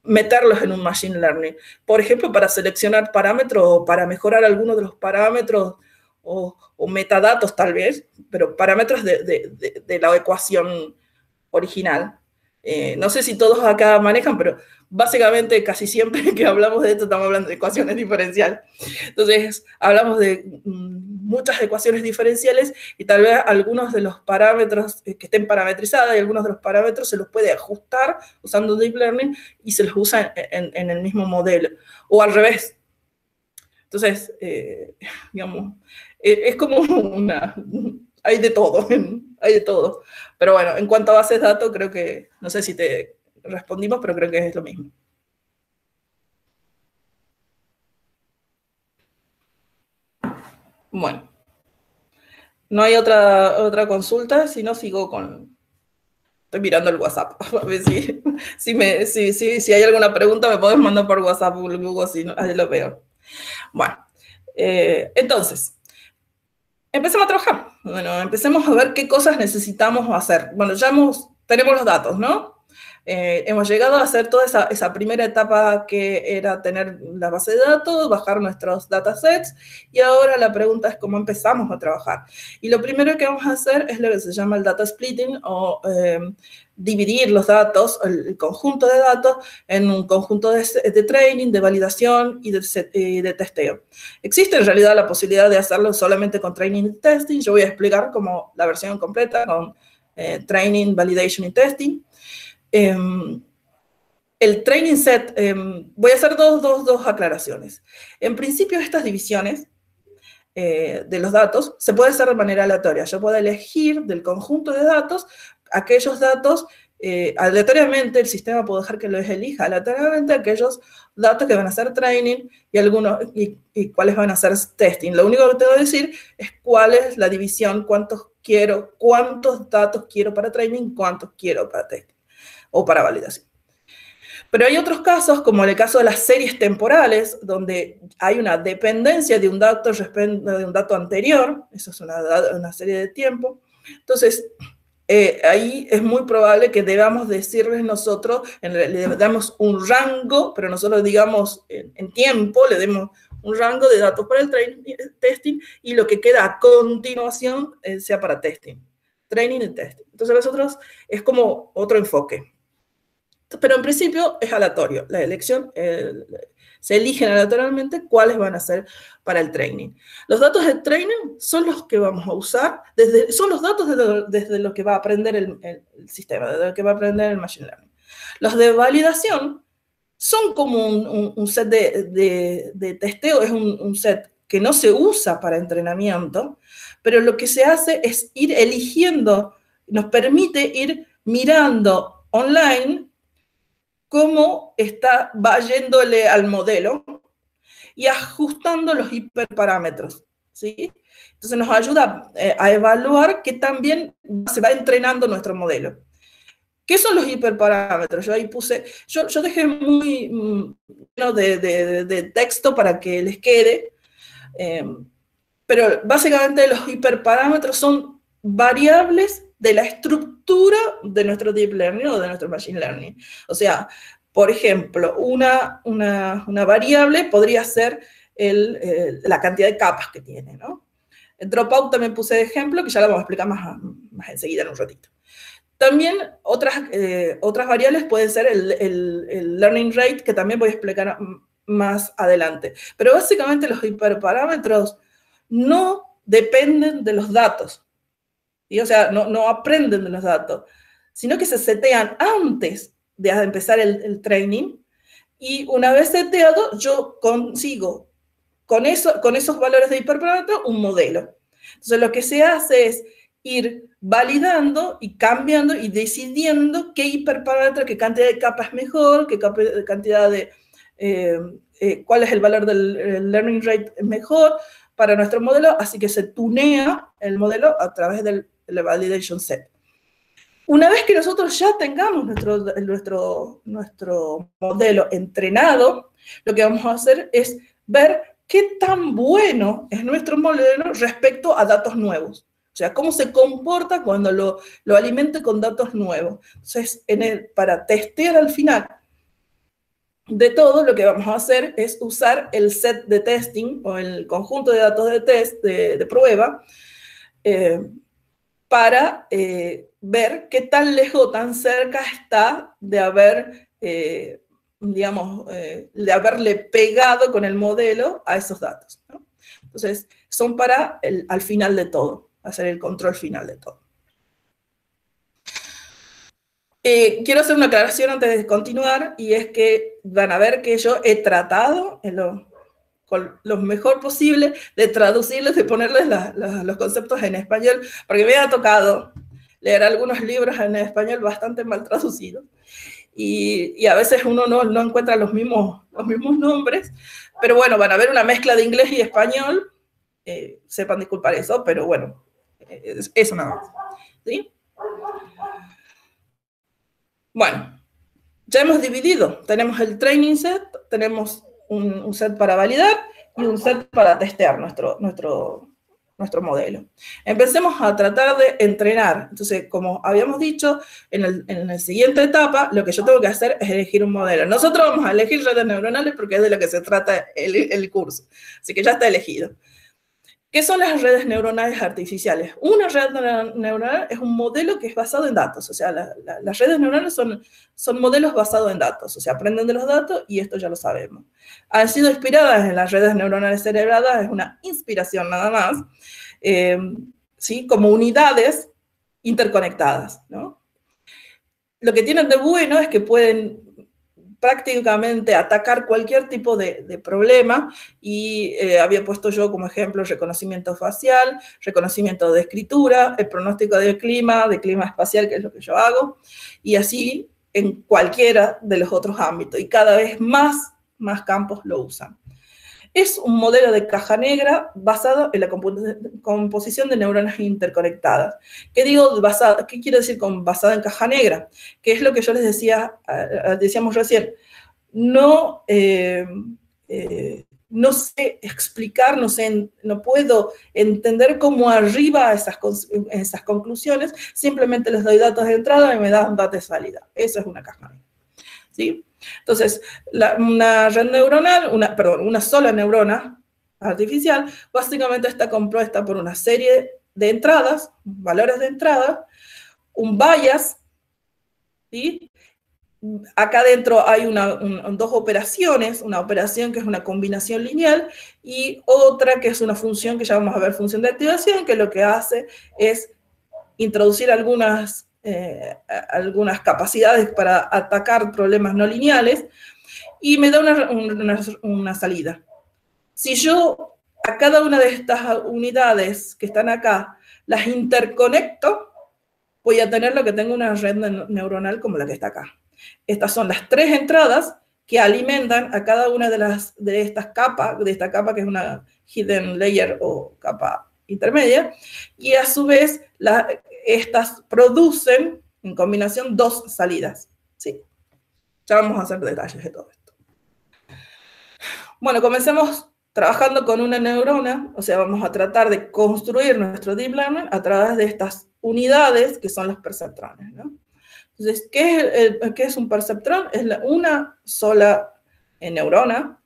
meterlos en un Machine Learning. Por ejemplo, para seleccionar parámetros o para mejorar algunos de los parámetros o metadatos tal vez, pero parámetros de la ecuación original. No sé si todos acá manejan, pero básicamente casi siempre que hablamos de esto estamos hablando de ecuaciones diferenciales. Entonces, hablamos de muchas ecuaciones diferenciales y tal vez algunos de los parámetros que estén parametrizados y algunos de los parámetros se los puede ajustar usando Deep Learning y se los usa en el mismo modelo. O al revés. Entonces, digamos, es como hay de todo, hay de todo. Pero bueno, en cuanto a bases de datos, creo que, no sé si te respondimos, pero creo que es lo mismo. Bueno, no hay otra consulta, si no sigo con... Estoy mirando el WhatsApp, a ver si hay alguna pregunta me podés mandar por WhatsApp, luego si no, ahí lo veo. Bueno, entonces, empecemos a trabajar. Bueno, empecemos a ver qué cosas necesitamos hacer. Bueno, tenemos los datos, ¿no? Hemos llegado a hacer toda esa primera etapa que era tener la base de datos, bajar nuestros datasets, y ahora la pregunta es cómo empezamos a trabajar. Y lo primero que vamos a hacer es lo que se llama el data splitting, o dividir los datos, el conjunto de datos, en un conjunto de training, de validación y de testeo. Existe en realidad la posibilidad de hacerlo solamente con training y testing. Yo voy a explicar como la versión completa con training, validation y testing. El training set, voy a hacer dos aclaraciones. En principio, estas divisiones de los datos se puede hacer de manera aleatoria. Yo puedo elegir del conjunto de datos aquellos datos, aleatoriamente el sistema puede dejar que los elija aleatoriamente aquellos datos que van a ser training y cuáles van a ser testing. Lo único que tengo que decir es cuál es la división, cuántos datos quiero para training, cuántos quiero para testing o para validación. Pero hay otros casos, como el caso de las series temporales, donde hay una dependencia de un dato respecto de un dato anterior. Eso es una serie de tiempo. Entonces, ahí es muy probable que debamos decirles nosotros, le damos un rango, pero nosotros digamos en tiempo, le demos un rango de datos para el testing, y lo que queda a continuación sea para testing. Training y testing. Entonces, nosotros es como otro enfoque. Pero en principio es aleatorio. La elección, se eligen aleatoriamente cuáles van a ser para el training. Los datos de training son los que vamos a usar, son los datos desde los que va a aprender el sistema, desde lo que va a aprender el machine learning. Los de validación son como un set de testeo, es un set que no se usa para entrenamiento, pero lo que se hace es ir eligiendo, nos permite ir mirando online cómo va yéndole al modelo y ajustando los hiperparámetros, ¿sí? Entonces nos ayuda a evaluar que también se va entrenando nuestro modelo. ¿Qué son los hiperparámetros? Yo ahí yo dejé muy de texto para que les quede, pero básicamente los hiperparámetros son variables de la estructura de nuestro deep learning o de nuestro machine learning. O sea, por ejemplo, una variable podría ser la cantidad de capas que tiene, ¿no? El dropout también puse de ejemplo, que ya lo vamos a explicar más enseguida en un ratito. También otras variables pueden ser el learning rate, que también voy a explicar más adelante. Pero básicamente los hiperparámetros no dependen de los datos. ¿Sí? O sea, no aprenden de los datos, sino que se setean antes de empezar el training, y una vez seteado, yo consigo con esos valores de hiperparámetro un modelo. Entonces, lo que se hace es ir validando y cambiando y decidiendo qué hiperparámetro, qué cantidad de capa es mejor, qué cantidad de... cuál es el valor del learning rate mejor para nuestro modelo, así que se tunea el modelo a través del validation set. Una vez que nosotros ya tengamos nuestro modelo entrenado, lo que vamos a hacer es ver qué tan bueno es nuestro modelo respecto a datos nuevos. O sea, cómo se comporta cuando lo alimente con datos nuevos. Entonces, para testear al final de todo, lo que vamos a hacer es usar el set de testing, o el conjunto de datos de test, de prueba, para ver qué tan lejos, tan cerca está de haber, de haberle pegado con el modelo a esos datos, ¿no? Entonces, son para al final de todo, hacer el control final de todo. Quiero hacer una aclaración antes de continuar, y es que van a ver que yo he tratado con lo mejor posible de traducirles, de ponerles los conceptos en español, porque me ha tocado leer algunos libros en español bastante mal traducidos, y a veces uno no encuentra los mismos nombres, pero bueno, van a ver una mezcla de inglés y español, sepan disculpar eso, pero bueno, eso nada más, ¿sí? Bueno, ya hemos dividido, tenemos el training set, tenemos un set para validar y un set para testear nuestro modelo. Empecemos a tratar de entrenar. Entonces, como habíamos dicho, en la siguiente etapa, lo que yo tengo que hacer es elegir un modelo. Nosotros vamos a elegir redes neuronales porque es de lo que se trata el curso. Así que ya está elegido. ¿Qué son las redes neuronales artificiales? Una red neuronal es un modelo que es basado en datos. O sea, las redes neuronales son modelos basados en datos. O sea, aprenden de los datos, y esto ya lo sabemos. Han sido inspiradas en las redes neuronales cerebradas, es una inspiración nada más, ¿sí? Como unidades interconectadas, ¿no? Lo que tienen de bueno es que pueden prácticamente atacar cualquier tipo de problema, y había puesto yo como ejemplo reconocimiento facial, reconocimiento de escritura, el pronóstico de clima espacial, que es lo que yo hago, y así en cualquiera de los otros ámbitos, y cada vez más campos lo usan. Es un modelo de caja negra basado en la composición de neuronas interconectadas. ¿Qué quiero decir con basada en caja negra? Que es lo que yo les decíamos recién. No sé explicar, no puedo entender cómo arriba a esas conclusiones, simplemente les doy datos de entrada y me dan datos de salida. Eso es una caja negra, ¿sí? Entonces, una red neuronal, una sola neurona artificial, básicamente está compuesta por una serie de entradas, valores de entrada, un bias, ¿sí? Acá dentro hay dos operaciones, una operación que es una combinación lineal, y otra que es una función que ya vamos a ver, función de activación, que lo que hace es introducir algunas capacidades para atacar problemas no lineales, y me da una salida. Si yo a cada una de estas unidades que están acá las interconecto, voy a tener lo que tengo una red neuronal como la que está acá. Estas son las 3 entradas que alimentan a cada una de estas capas, de esta capa que es una hidden layer o capa intermedia, y a su vez estas producen en combinación 2 salidas, ¿sí? Ya vamos a hacer detalles de todo esto. Bueno, comencemos trabajando con una neurona, o sea, vamos a tratar de construir nuestro deep learning a través de estas unidades que son los perceptrones, ¿no? Entonces, ¿qué es un perceptrón? Es una sola neurona,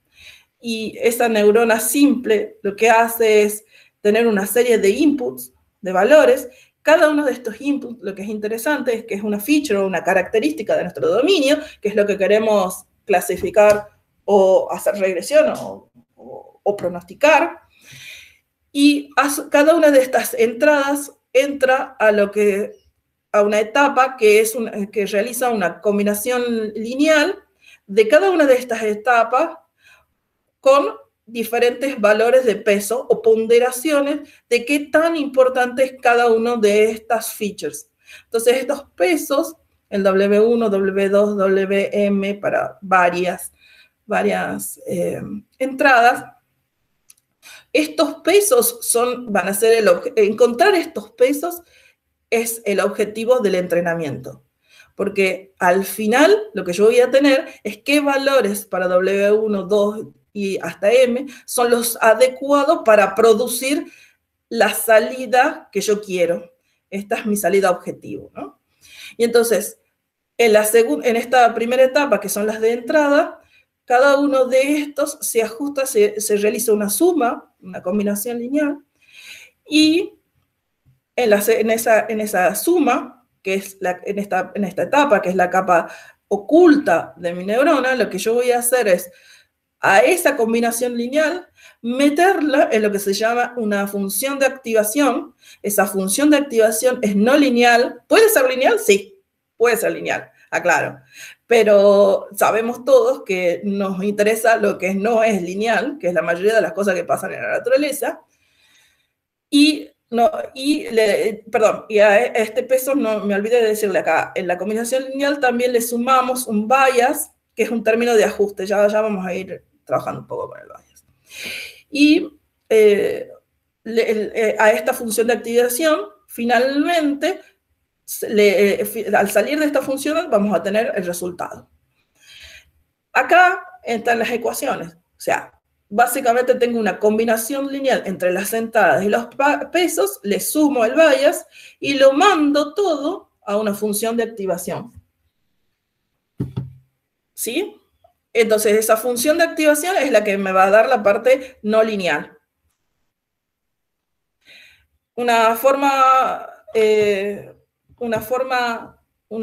y esa neurona simple lo que hace es tener una serie de inputs, de valores. Cada uno de estos inputs, lo que es interesante es que es una feature o una característica de nuestro dominio, que es lo que queremos clasificar o hacer regresión o pronosticar. Y cada una de estas entradas entra a una etapa que realiza una combinación lineal de cada una de estas etapas con diferentes valores de peso o ponderaciones de qué tan importante es cada uno de estas features. Entonces, estos pesos, el W1, W2, WM, para varias entradas, estos pesos van a ser encontrar estos pesos es el objetivo del entrenamiento. Porque al final lo que yo voy a tener es qué valores para W1, 2 y hasta M son los adecuados para producir la salida que yo quiero. Esta es mi salida objetivo, ¿no? Y entonces, en esta primera etapa, que son las de entrada, cada uno de estos se ajusta, se realiza una suma, una combinación lineal, y en esa suma, que es en esta etapa, que es la capa oculta de mi neurona, lo que yo voy a hacer es, a esa combinación lineal, meterla en lo que se llama una función de activación. Esa función de activación es no lineal. ¿Puede ser lineal? Sí, puede ser lineal, aclaro. Pero sabemos todos que nos interesa lo que no es lineal, que es la mayoría de las cosas que pasan en la naturaleza. Y a este peso, no me olvidé de decirle acá, en la combinación lineal también le sumamos un bias, que es un término de ajuste. Ya vamos a ir trabajando un poco con el bias. Y a esta función de activación, finalmente, al salir de esta función, vamos a tener el resultado. Acá están las ecuaciones. O sea, básicamente tengo una combinación lineal entre las entradas y los pesos, le sumo el bias y lo mando todo a una función de activación. ¿Sí? Entonces, esa función de activación es la que me va a dar la parte no lineal. Una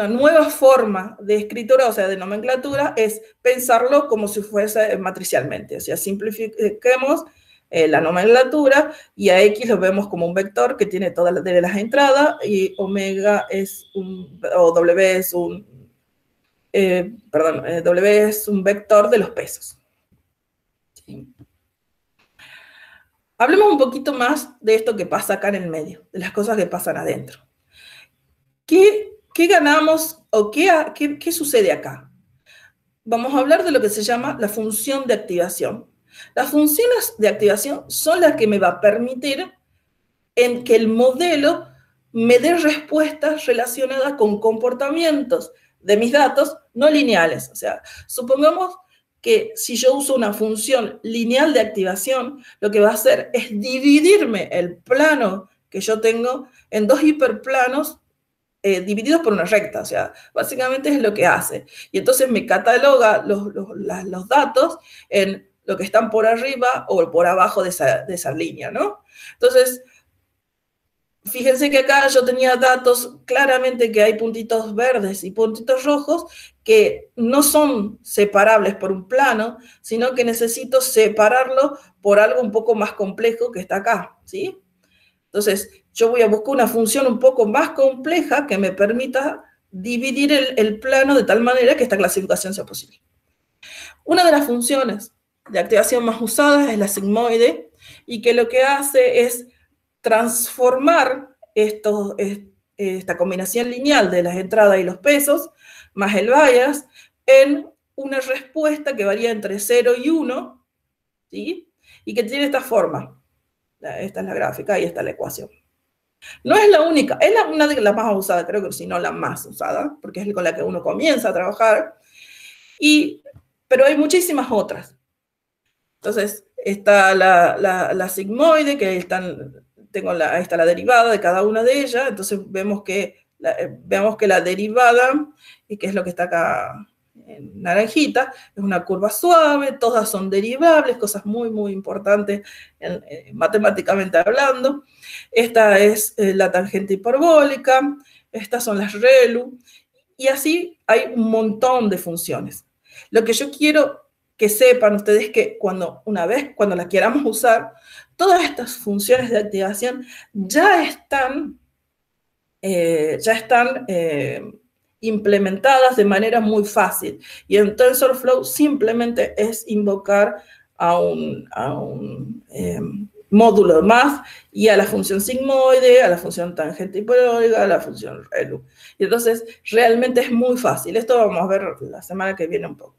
nueva forma de escritura, o sea, de nomenclatura, es pensarlo como si fuese matricialmente. O sea, simplifiquemos la nomenclatura y a X lo vemos como un vector que tiene todas las entradas y omega W es un vector de los pesos. ¿Sí? Hablemos un poquito más de esto que pasa acá en el medio, de las cosas que pasan adentro. ¿Qué ganamos o qué sucede acá? Vamos a hablar de lo que se llama la función de activación. Las funciones de activación son las que me va a permitir en que el modelo me dé respuestas relacionadas con comportamientos de mis datos no lineales. O sea, supongamos que si yo uso una función lineal de activación, lo que va a hacer es dividirme el plano que yo tengo en dos hiperplanos divididos por una recta. O sea, básicamente es lo que hace. Y entonces me cataloga los datos en lo que están por arriba o por abajo de esa línea, ¿no? Entonces, fíjense que acá yo tenía datos, claramente que hay puntitos verdes y puntitos rojos que no son separables por un plano, sino que necesito separarlo por algo un poco más complejo que está acá, ¿sí? Entonces, yo voy a buscar una función un poco más compleja que me permita dividir el plano de tal manera que esta clasificación sea posible. Una de las funciones de activación más usadas es la sigmoide, y que lo que hace es transformar esta combinación lineal de las entradas y los pesos, más el bias, en una respuesta que varía entre 0 y 1, ¿sí? Y que tiene esta forma. Esta es la gráfica y esta es la ecuación. No es la única, es una de las más usadas, creo que si no la más usada, porque es con la que uno comienza a trabajar, pero hay muchísimas otras. Entonces, está la sigmoide, que ahí está la derivada de cada una de ellas. Entonces vemos que la derivada, y que es lo que está acá en naranjita, es una curva suave, todas son derivables, cosas muy, muy importantes matemáticamente hablando. Esta es la tangente hiperbólica, estas son las ReLU, y así hay un montón de funciones. Lo que yo quiero que sepan ustedes es que cuando la queramos usar, todas estas funciones de activación ya están implementadas de manera muy fácil. Y en TensorFlow simplemente es invocar a un módulo más y a la función sigmoide, a la función tangente hiperbólica, a la función ReLU. Y entonces realmente es muy fácil. Esto vamos a ver la semana que viene un poco.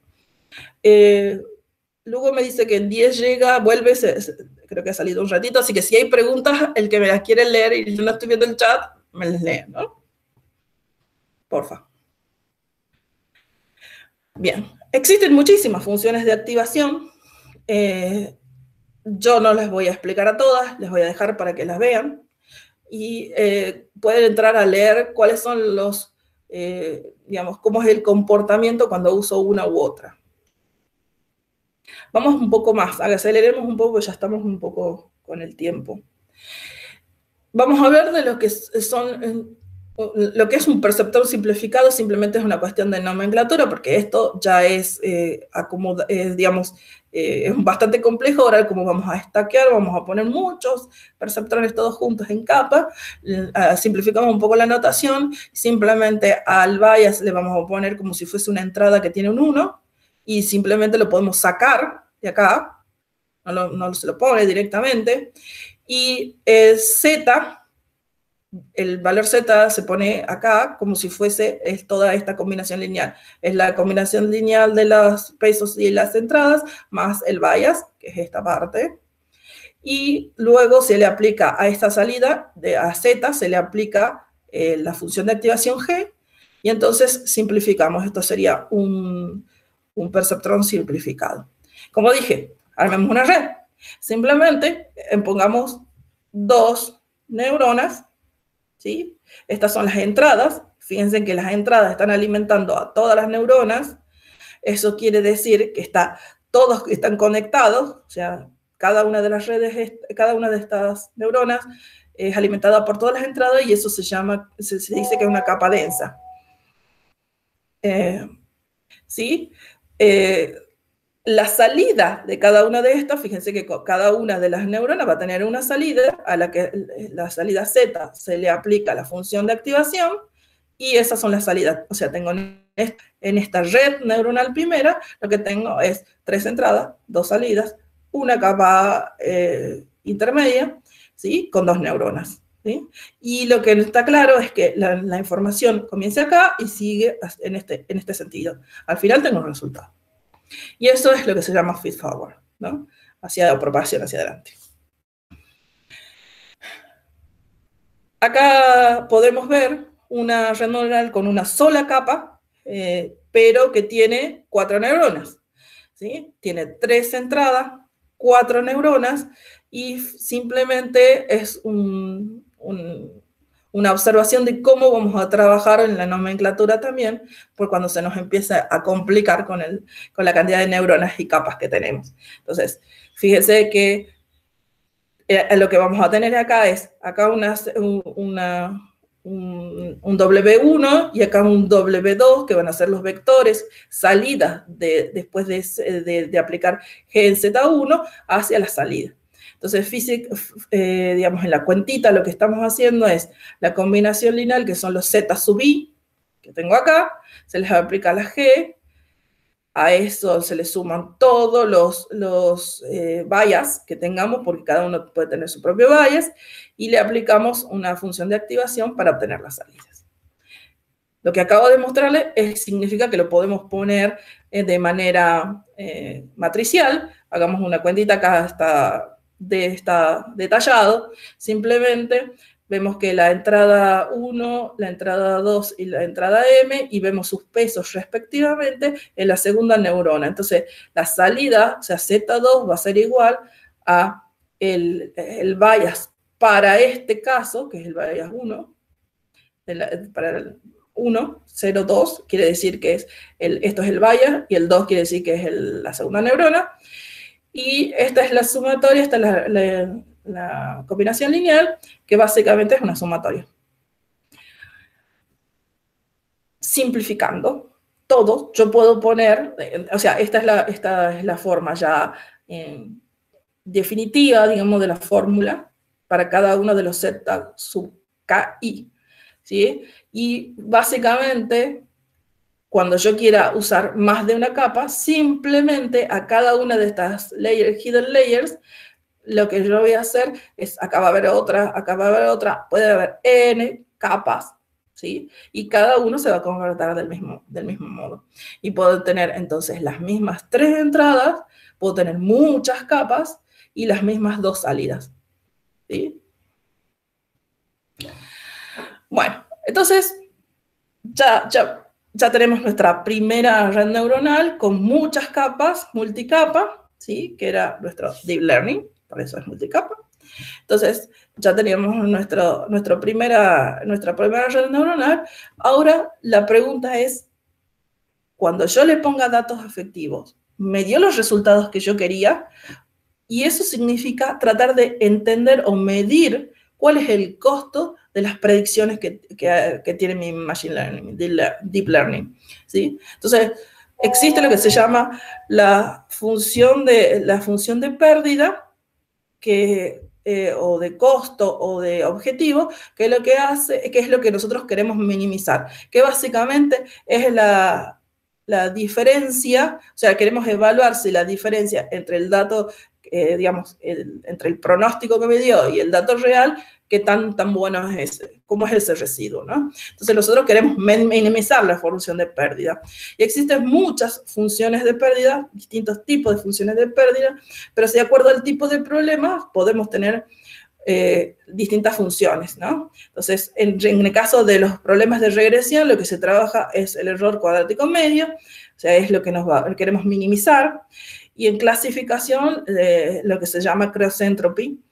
Luego me dice que en 10 llega, vuelve, creo que ha salido un ratito, así que si hay preguntas, el que me las quiere leer y yo no estoy viendo el chat, me las lee, ¿no? Porfa. Bien, existen muchísimas funciones de activación. Yo no les voy a explicar a todas, les voy a dejar para que las vean. Y pueden entrar a leer cuáles son los, digamos, cómo es el comportamiento cuando uso una u otra. Vamos un poco más, aceleremos un poco, ya estamos un poco con el tiempo. Vamos a ver de lo que es un perceptor simplificado. Simplemente es una cuestión de nomenclatura, porque esto ya es, digamos, es bastante complejo. Ahora, como vamos a stackear, vamos a poner muchos perceptores todos juntos en capa, simplificamos un poco la notación, simplemente al bias le vamos a poner como si fuese una entrada que tiene un 1, y simplemente lo podemos sacar de acá, no se lo pone directamente, y Z, el valor Z se pone acá como si fuese toda esta combinación lineal. Es la combinación lineal de los pesos y las entradas, más el bias, que es esta parte. Y luego se le aplica a esta salida, a Z, se le aplica la función de activación G, y entonces simplificamos. Esto sería un perceptrón simplificado. Como dije, armemos una red. Simplemente pongamos 2 neuronas, ¿sí? Estas son las entradas. Fíjense que las entradas están alimentando a todas las neuronas. Eso quiere decir que todos están conectados, o sea, cada una de las redes, cada una de estas neuronas es alimentada por todas las entradas, y eso se dice que es una capa densa. ¿Sí? La salida de cada una de estas, fíjense que cada una de las neuronas va a tener una salida, a la que la salida Z se le aplica la función de activación, y esas son las salidas. O sea, tengo en esta red neuronal primera, lo que tengo es 3 entradas, 2 salidas, una capa intermedia, ¿sí? Con 2 neuronas. ¿Sí? Y lo que está claro es que la información comienza acá y sigue en este sentido. Al final tengo un resultado. Y eso es lo que se llama feed forward, ¿no? Propagación hacia adelante. Acá podemos ver una red neuronal con una sola capa, pero que tiene 4 neuronas, ¿sí? Tiene 3 entradas, 4 neuronas, y simplemente es una observación de cómo vamos a trabajar en la nomenclatura también, por cuando se nos empieza a complicar con la cantidad de neuronas y capas que tenemos. Entonces, fíjense que lo que vamos a tener acá es un W1 y acá un W2, que van a ser los vectores salidas después de aplicar G en Z1 hacia la salida. Entonces, digamos, en la cuentita lo que estamos haciendo es la combinación lineal, que son los Z sub I, que tengo acá, se les aplica la G, a eso se le suman todos los bias que tengamos, porque cada uno puede tener su propio bias, y le aplicamos una función de activación para obtener las salidas. Lo que acabo de mostrarles significa que lo podemos poner de manera matricial. Hagamos una cuentita, acá está detallado. Simplemente vemos que la entrada 1, la entrada 2 y la entrada M, y vemos sus pesos respectivamente en la segunda neurona. Entonces, la salida, o sea, Z2 va a ser igual a el bias para este caso, que es el bias 1, para 1, 0, 2, quiere decir que esto es el Bayer, y el 2 quiere decir que es la segunda neurona. Y esta es la sumatoria, esta es la combinación lineal, que básicamente es una sumatoria. Simplificando todo, yo puedo poner, o sea, esta es la forma ya definitiva, digamos, de la fórmula para cada uno de los Z sub KI, ¿sí? Y básicamente, cuando yo quiera usar más de una capa, simplemente a cada una de estas hidden layers, lo que yo voy a hacer es, acá va a haber otra, acá va a haber otra, puede haber N capas, ¿sí? Y cada uno se va a comportar del mismo modo. Y puedo tener entonces las mismas 3 entradas, puedo tener muchas capas y las mismas 2 salidas, ¿sí? Bueno, entonces ya tenemos nuestra primera red neuronal con muchas capas, multicapa, ¿sí? Que era nuestro deep learning, por eso es multicapa. Entonces, ya teníamos nuestra primera red neuronal. Ahora, la pregunta es, cuando yo le ponga datos afectivos, ¿me dio los resultados que yo quería? Y eso significa tratar de entender o medir cuál es el costo de las predicciones que tiene mi machine learning, deep learning, ¿sí? Entonces, existe lo que se llama la función de pérdida, o de costo o de objetivo, que lo que hace, que es lo que nosotros queremos minimizar, que básicamente es la diferencia, o sea, queremos evaluar si la diferencia entre el dato, digamos, entre el pronóstico que me dio y el dato real, qué tan bueno es cómo es ese residuo, ¿no? Entonces nosotros queremos minimizar la función de pérdida. Y existen muchas funciones de pérdida, distintos tipos de funciones de pérdida, pero de acuerdo al tipo de problema podemos tener distintas funciones, ¿no? Entonces, en el caso de los problemas de regresión, lo que se trabaja es el error cuadrático medio, o sea, es lo que queremos minimizar, y en clasificación, lo que se llama cross entropy,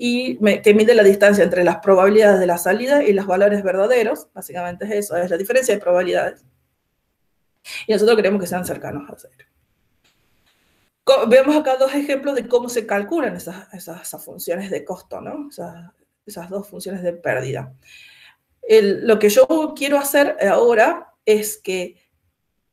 y que mide la distancia entre las probabilidades de la salida y los valores verdaderos, básicamente es eso, es la diferencia de probabilidades. Y nosotros queremos que sean cercanos a cero. Vemos acá 2 ejemplos de cómo se calculan esas funciones de costo, ¿no? Esas 2 funciones de pérdida. Lo que yo quiero hacer ahora es que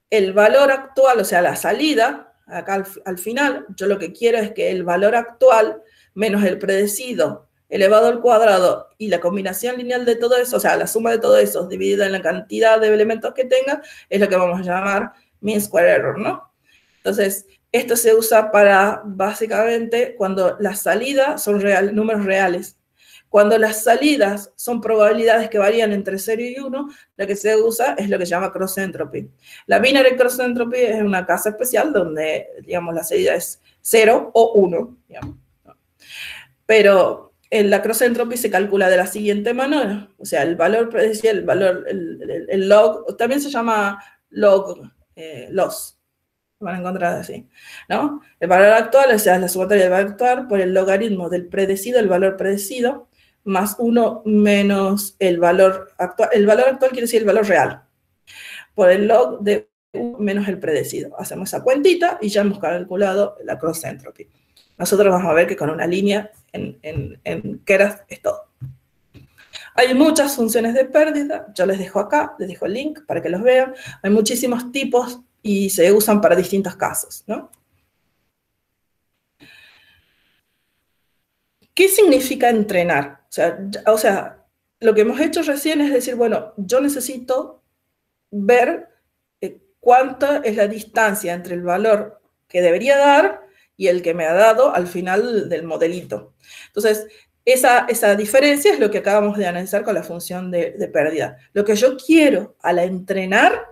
el valor actual, o sea, la salida, acá al final, yo lo que quiero es que el valor actual menos el predecido elevado al cuadrado y la combinación lineal de todo eso, o sea, la suma de todo eso dividida en la cantidad de elementos que tenga, es lo que vamos a llamar mean square error, ¿no? Entonces, esto se usa para, básicamente, cuando las salidas son números reales. Cuando las salidas son probabilidades que varían entre 0 y 1, lo que se usa es lo que se llama cross entropy. La binary cross entropy es una casa especial donde, digamos, la salida es 0 o 1, digamos. Pero en la cross entropy se calcula de la siguiente manera, o sea, el valor predecido, el log, también se llama log loss, van a encontrar así, ¿no? El valor actual, o sea, es la sumatoria del valor actual por el logaritmo del predecido, el valor predecido, más 1 menos el valor actual. El valor actual quiere decir el valor real, por el log de 1 menos el predecido. Hacemos esa cuentita y ya hemos calculado la cross entropy. Nosotros vamos a ver que con una línea en Keras es todo. Hay muchas funciones de pérdida, yo les dejo acá, les dejo el link para que los vean. Hay muchísimos tipos y se usan para distintos casos, ¿no? ¿Qué significa entrenar? O sea, lo que hemos hecho recién es decir, bueno, yo necesito ver cuánta es la distancia entre el valor que debería dar y el que me ha dado al final del modelito. Entonces, esa diferencia es lo que acabamos de analizar con la función de pérdida. Lo que yo quiero al entrenar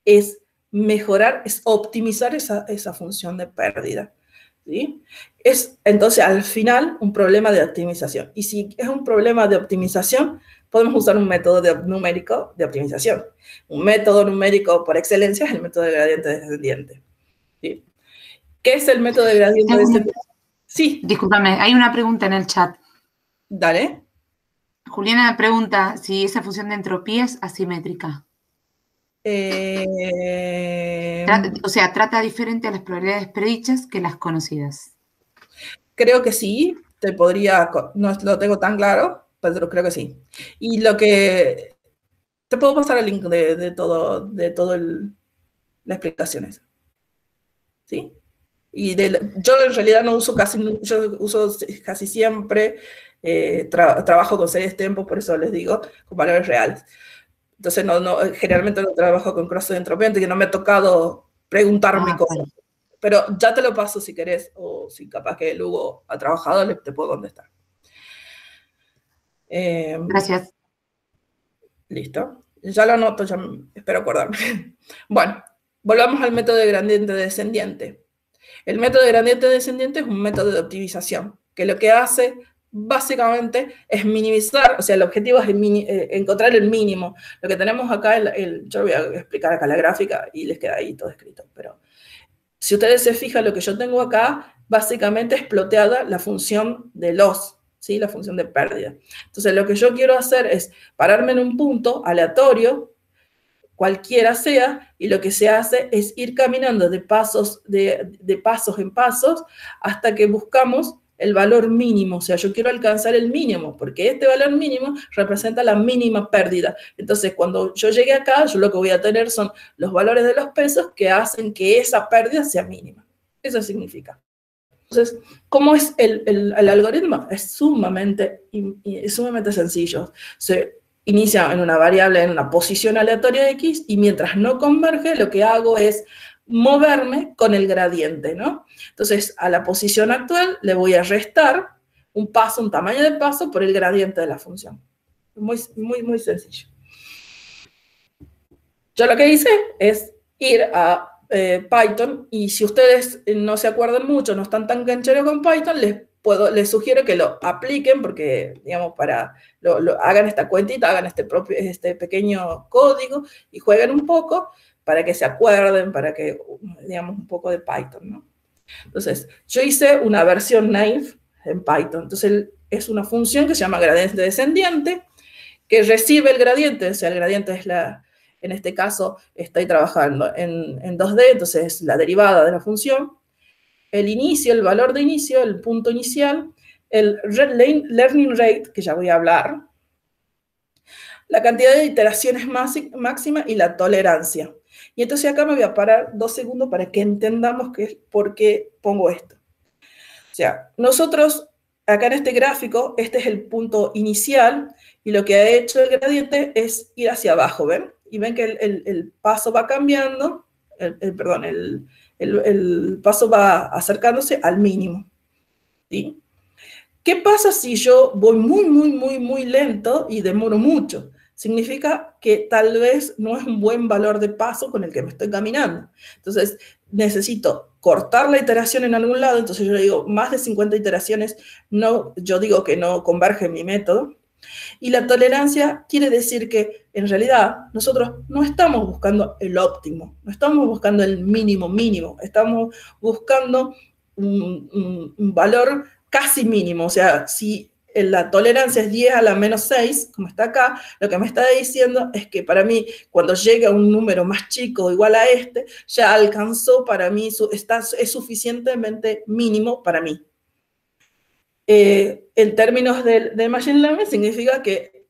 es mejorar, es optimizar esa función de pérdida, ¿sí? Es entonces al final un problema de optimización. Y si es un problema de optimización, podemos usar un método numérico de optimización. Un método numérico por excelencia es el método de gradiente descendiente, ¿sí? ¿Qué es el método de gradiente descendiente? Sí. Discúlpame, hay una pregunta en el chat. Dale. Juliana me pregunta si esa función de entropía es asimétrica. O sea, trata diferente a las probabilidades predichas que las conocidas. Creo que sí, no lo tengo tan claro, pero creo que sí. Y lo que, te puedo pasar el link de todo la explicación esa. ¿Sí? Y yo en realidad no uso yo uso casi siempre, trabajo con series tempo, por eso les digo, con valores reales. Entonces, generalmente no trabajo con cross de entropía, que no me ha tocado preguntarme cosas. Vale. Pero ya te lo paso si querés, o si capaz que Lugo ha trabajado, te puedo contestar. Gracias. Listo. Ya lo anoto, ya espero acordarme. Bueno, volvamos al método de gradiente descendiente. El método de gradiente descendiente es un método de optimización, que lo que hace básicamente es minimizar, o sea, el objetivo es encontrar el mínimo. Lo que tenemos acá, yo voy a explicar acá la gráfica y les queda ahí todo escrito, pero si ustedes se fijan, lo que yo tengo acá, básicamente es ploteada la función de loss, ¿sí? La función de pérdida. Entonces, lo que yo quiero hacer es pararme en un punto aleatorio, cualquiera sea, y lo que se hace es ir caminando de pasos en pasos hasta que buscamos el valor mínimo. O sea, yo quiero alcanzar el mínimo, porque este valor mínimo representa la mínima pérdida. Entonces, cuando yo llegue acá, yo lo que voy a tener son los valores de los pesos que hacen que esa pérdida sea mínima. Eso significa. Entonces, ¿cómo es el algoritmo? Es sumamente sencillo. Se inicia en una variable, en una posición aleatoria X, y mientras no converge, lo que hago es moverme con el gradiente, ¿no? Entonces, a la posición actual le voy a restar un tamaño de paso por el gradiente de la función. Muy sencillo. Yo lo que hice es ir a Python, y si ustedes no se acuerdan mucho, no están tan cancheros con Python, les sugiero que lo apliquen, porque, digamos, hagan esta cuentita, hagan este pequeño código y jueguen un poco para que se acuerden, para que, digamos, un poco de Python, ¿no? Entonces, yo hice una versión naive en Python. Entonces, es una función que se llama gradiente descendiente, que recibe el gradiente, o sea, el gradiente es en este caso, estoy trabajando en 2D, entonces es la derivada de la función, el inicio, el valor de inicio, el punto inicial, el learning rate, que ya voy a hablar, la cantidad de iteraciones máxima y la tolerancia. Y entonces acá me voy a parar 2 segundos para que entendamos por qué pongo esto. O sea, nosotros, acá en este gráfico, este es el punto inicial, y lo que ha hecho el gradiente es ir hacia abajo, ¿ven? Y ven que el paso va cambiando, el paso va acercándose al mínimo, ¿sí? ¿Qué pasa si yo voy muy lento y demoro mucho? Significa que tal vez no es un buen valor de paso con el que me estoy caminando. Entonces, necesito cortar la iteración en algún lado. Entonces, yo digo, más de 50 iteraciones, yo digo que no converge en mi método. Y la tolerancia quiere decir que, en realidad, nosotros no estamos buscando el óptimo, no estamos buscando el mínimo, estamos buscando un valor casi mínimo. O sea, si la tolerancia es 10 a la menos 6, como está acá, lo que me está diciendo es que para mí, cuando llegue a un número más chico o igual a este, ya alcanzó para mí, es suficientemente mínimo para mí. En términos de Machine Learning, significa que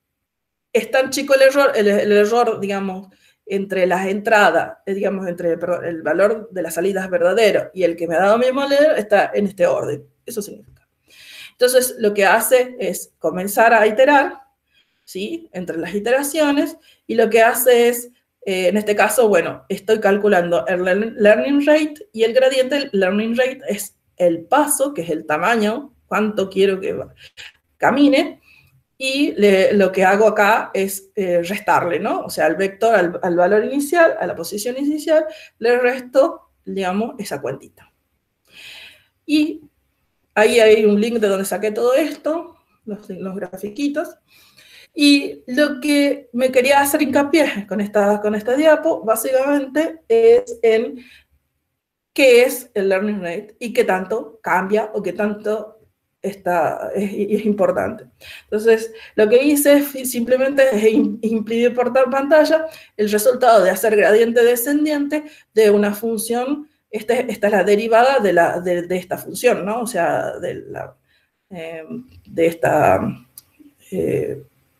es tan chico el error, digamos, entre las entradas, digamos, perdón, el valor de las salidas verdadero y el que me ha dado mi modelo está en este orden. Eso significa. Entonces, lo que hace es comenzar a iterar, ¿sí? Entre las iteraciones, y lo que hace es, en este caso, bueno, estoy calculando el learning rate, y el gradiente del learning rate es el paso, que es el tamaño, cuánto quiero que camine, y lo que hago acá es restarle, ¿no? O sea, al vector, al valor inicial, a la posición inicial, le resto, digamos, esa cuentita. Y ahí hay un link de donde saqué todo esto, los grafiquitos. Y lo que me quería hacer hincapié con esta diapo, básicamente, es en qué es el learning rate y qué tanto cambia o qué tanto es importante. Entonces, lo que hice simplemente es imprimir por pantalla el resultado de hacer gradiente descendiente de una función. Esta es la derivada de esta función, ¿no? O sea, de esta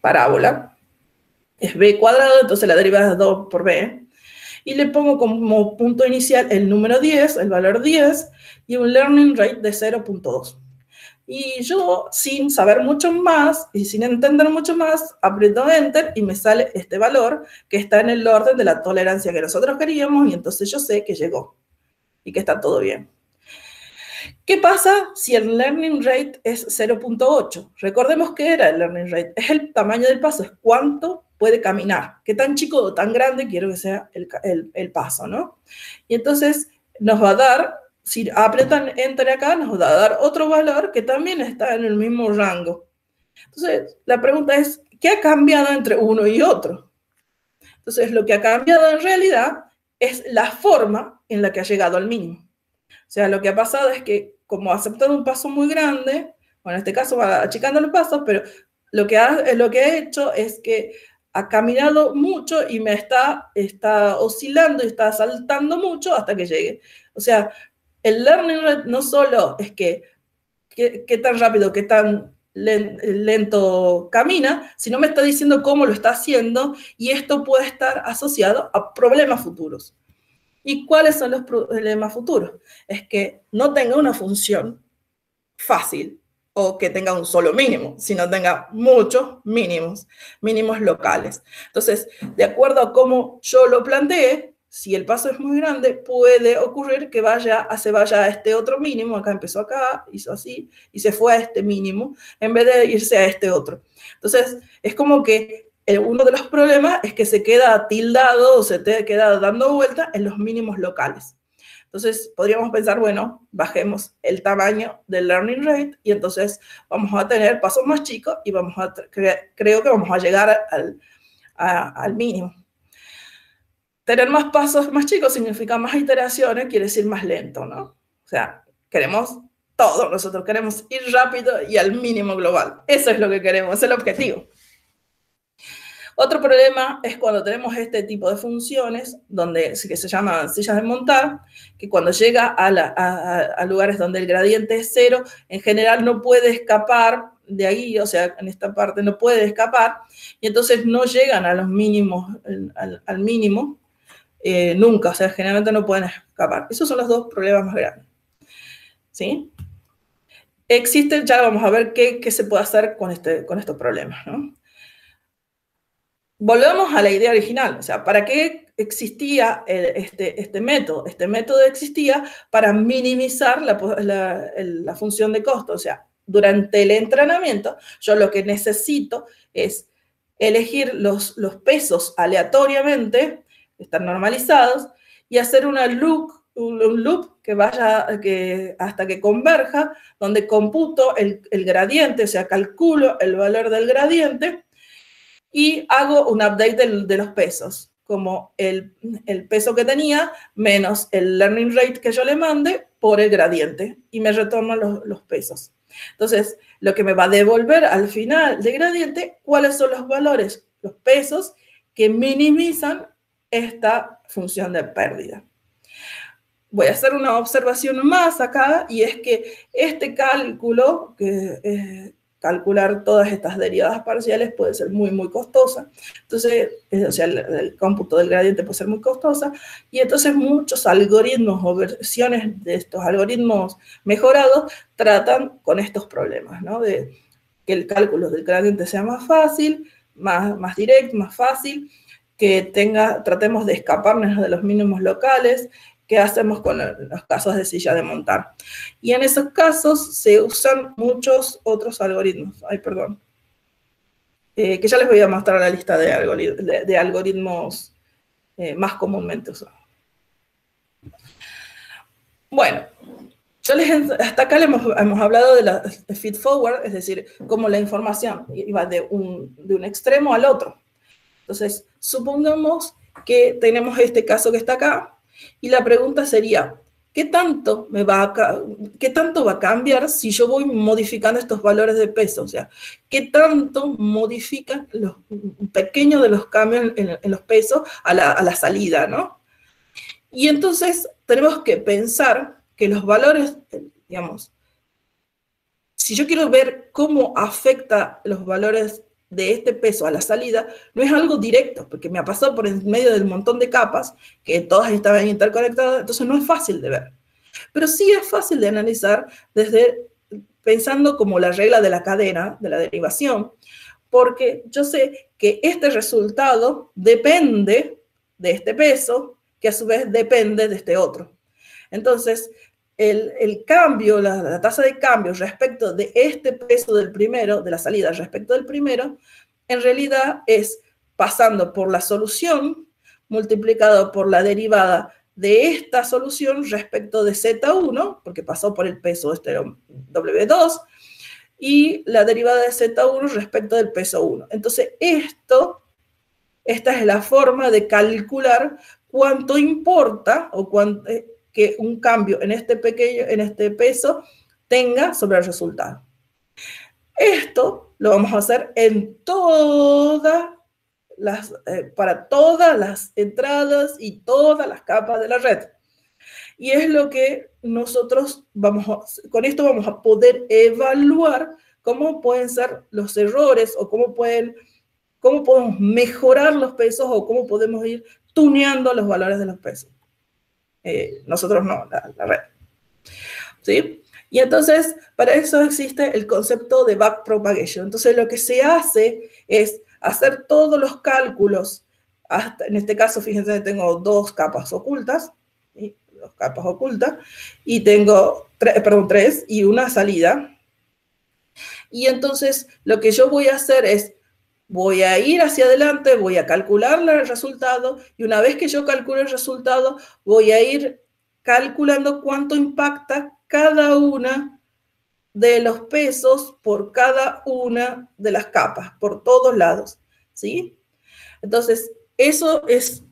parábola. Es b cuadrado, entonces la derivada es 2 por b. Y le pongo como punto inicial el número 10, el valor 10, y un learning rate de 0.2. Y yo, sin saber mucho más y sin entender mucho más, aprieto Enter y me sale este valor que está en el orden de la tolerancia que nosotros queríamos, y entonces yo sé que llegó y que está todo bien. ¿Qué pasa si el learning rate es 0.8? Recordemos que era el learning rate, es el tamaño del paso, es cuánto puede caminar, qué tan chico o tan grande quiero que sea el paso, ¿no? Y entonces nos va a dar, si aprietan Enter acá, nos va a dar otro valor que también está en el mismo rango. Entonces, la pregunta es, ¿qué ha cambiado entre uno y otro? Entonces, lo que ha cambiado en realidad es la forma en la que ha llegado al mínimo. O sea, lo que ha pasado es que, como ha aceptado un paso muy grande, bueno, en este caso va achicando los pasos, pero lo que ha hecho es que ha caminado mucho y me está oscilando y está saltando mucho hasta que llegue. O sea, el learning rate no solo es qué tan rápido, qué tan lento camina, sino me está diciendo cómo lo está haciendo, y esto puede estar asociado a problemas futuros. ¿Y cuáles son los problemas futuros? Es que no tenga una función fácil o que tenga un solo mínimo, sino tenga muchos mínimos locales. Entonces, de acuerdo a cómo yo lo planteé, si el paso es muy grande, puede ocurrir que se vaya a este otro mínimo, acá empezó acá, hizo así, y se fue a este mínimo, en vez de irse a este otro. Entonces, es como que uno de los problemas es que se queda tildado o se queda dando vuelta en los mínimos locales. Entonces, podríamos pensar, bueno, bajemos el tamaño del learning rate y entonces vamos a tener pasos más chicos y creo que vamos a llegar al mínimo. Tener más pasos más chicos significa más iteraciones, quiere decir más lento, ¿no? O sea, queremos todo, nosotros queremos ir rápido y al mínimo global. Eso es lo que queremos, es el objetivo. Otro problema es cuando tenemos este tipo de funciones, que se llaman sillas de montar, que cuando llega a lugares donde el gradiente es 0, en general no puede escapar de ahí, o sea, en esta parte no puede escapar, y entonces no llegan a los mínimos, al mínimo, nunca, o sea, generalmente no pueden escapar. Esos son los dos problemas más grandes. ¿Sí? Existen, ya vamos a ver qué se puede hacer con estos problemas, ¿no? Volvemos a la idea original, o sea, ¿para qué existía este método? Este método existía para minimizar la función de costo, o sea, durante el entrenamiento, yo lo que necesito es elegir los pesos aleatoriamente, están normalizados, y hacer un loop que vaya hasta que converja, donde computo el gradiente, o sea, calculo el valor del gradiente, y hago un update de los pesos, como el peso que tenía menos el learning rate que yo le mande por el gradiente, y me retorno los pesos. Entonces, lo que me va a devolver al final del gradiente, cuáles son los valores, los pesos que minimizan esta función de pérdida. Voy a hacer una observación más acá, y es que este cálculo, calcular todas estas derivadas parciales puede ser muy, muy costosa. Entonces, o sea, el cómputo del gradiente puede ser muy costosa, y entonces muchos algoritmos o versiones de estos algoritmos mejorados tratan con estos problemas, ¿no? De que el cálculo del gradiente sea más fácil, más directo, más fácil, que tratemos de escaparnos de los mínimos locales, que hacemos con los casos de silla de montar. Y en esos casos se usan muchos otros algoritmos. Ay, perdón. Que ya les voy a mostrar la lista de algoritmos más comúnmente usados. Bueno, hasta acá hemos hablado de feed forward, es decir, cómo la información iba de un extremo al otro. Entonces, supongamos que tenemos este caso que está acá, y la pregunta sería, ¿qué tanto qué tanto va a cambiar si yo voy modificando estos valores de peso? O sea, ¿qué tanto modifican los pequeños de los cambios en los pesos a la salida, ¿no? Y entonces tenemos que pensar que los valores, digamos, si yo quiero ver cómo afecta los valores de este peso a la salida, no es algo directo, porque me ha pasado por en medio del montón de capas, que todas estaban interconectadas, entonces no es fácil de ver. Pero sí es fácil de analizar desde pensando como la regla de la cadena, de la derivación, porque yo sé que este resultado depende de este peso, que a su vez depende de este otro. Entonces, el cambio, la tasa de cambio respecto de este peso del primero, de la salida respecto del primero, en realidad es pasando por la solución multiplicado por la derivada de esta solución respecto de Z1, porque pasó por el peso este W2, y la derivada de Z1 respecto del peso 1. Entonces, esta es la forma de calcular cuánto importa o cuánto, que un cambio en este peso tenga sobre el resultado. Esto lo vamos a hacer en para todas las entradas y todas las capas de la red. Y es lo que nosotros con esto vamos a poder evaluar cómo pueden ser los errores o cómo podemos mejorar los pesos o cómo podemos ir tuneando los valores de los pesos. Nosotros no, la red. ¿Sí? Y entonces, para eso existe el concepto de backpropagation. Entonces, lo que se hace es hacer todos los cálculos, en este caso, fíjense, tengo dos capas ocultas, ¿sí? Dos capas ocultas, y tengo, tres, y una salida. Y entonces, lo que yo voy a hacer es, voy a ir hacia adelante, voy a calcular el resultado, y una vez que yo calculo el resultado, voy a ir calculando cuánto impacta cada una de los pesos por cada una de las capas, por todos lados, ¿sí? Entonces, eso es,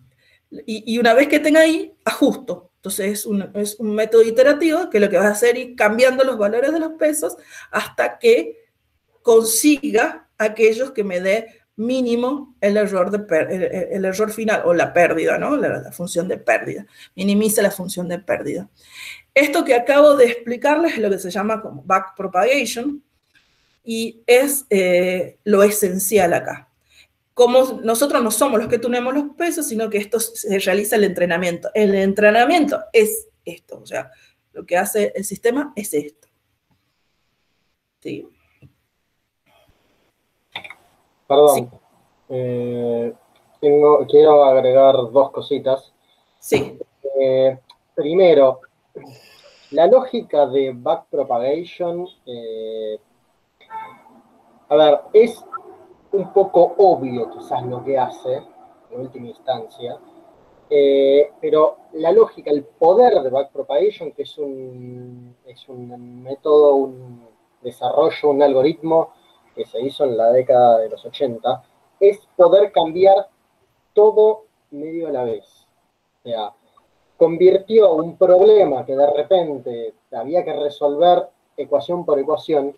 y una vez que tenga ahí, ajusto. Entonces, es un método iterativo que lo que vas a hacer es ir cambiando los valores de los pesos hasta que consiga aquellos que me dé mínimo el error final, o la pérdida, ¿no? La función de pérdida. Minimiza la función de pérdida. Esto que acabo de explicarles es lo que se llama como backpropagation y es lo esencial acá. Como nosotros no somos los que tunemos los pesos, sino que esto se realiza el entrenamiento. El entrenamiento es esto, o sea, lo que hace el sistema es esto. ¿Sí? Perdón, sí. Quiero agregar dos cositas. Sí. Primero, la lógica de backpropagation, a ver, es un poco obvio quizás lo que hace, en última instancia, pero la lógica, el poder de backpropagation, que es un método, un desarrollo, un algoritmo que se hizo en la década de los 80, es poder cambiar todo medio a la vez. O sea, convirtió un problema que de repente había que resolver ecuación por ecuación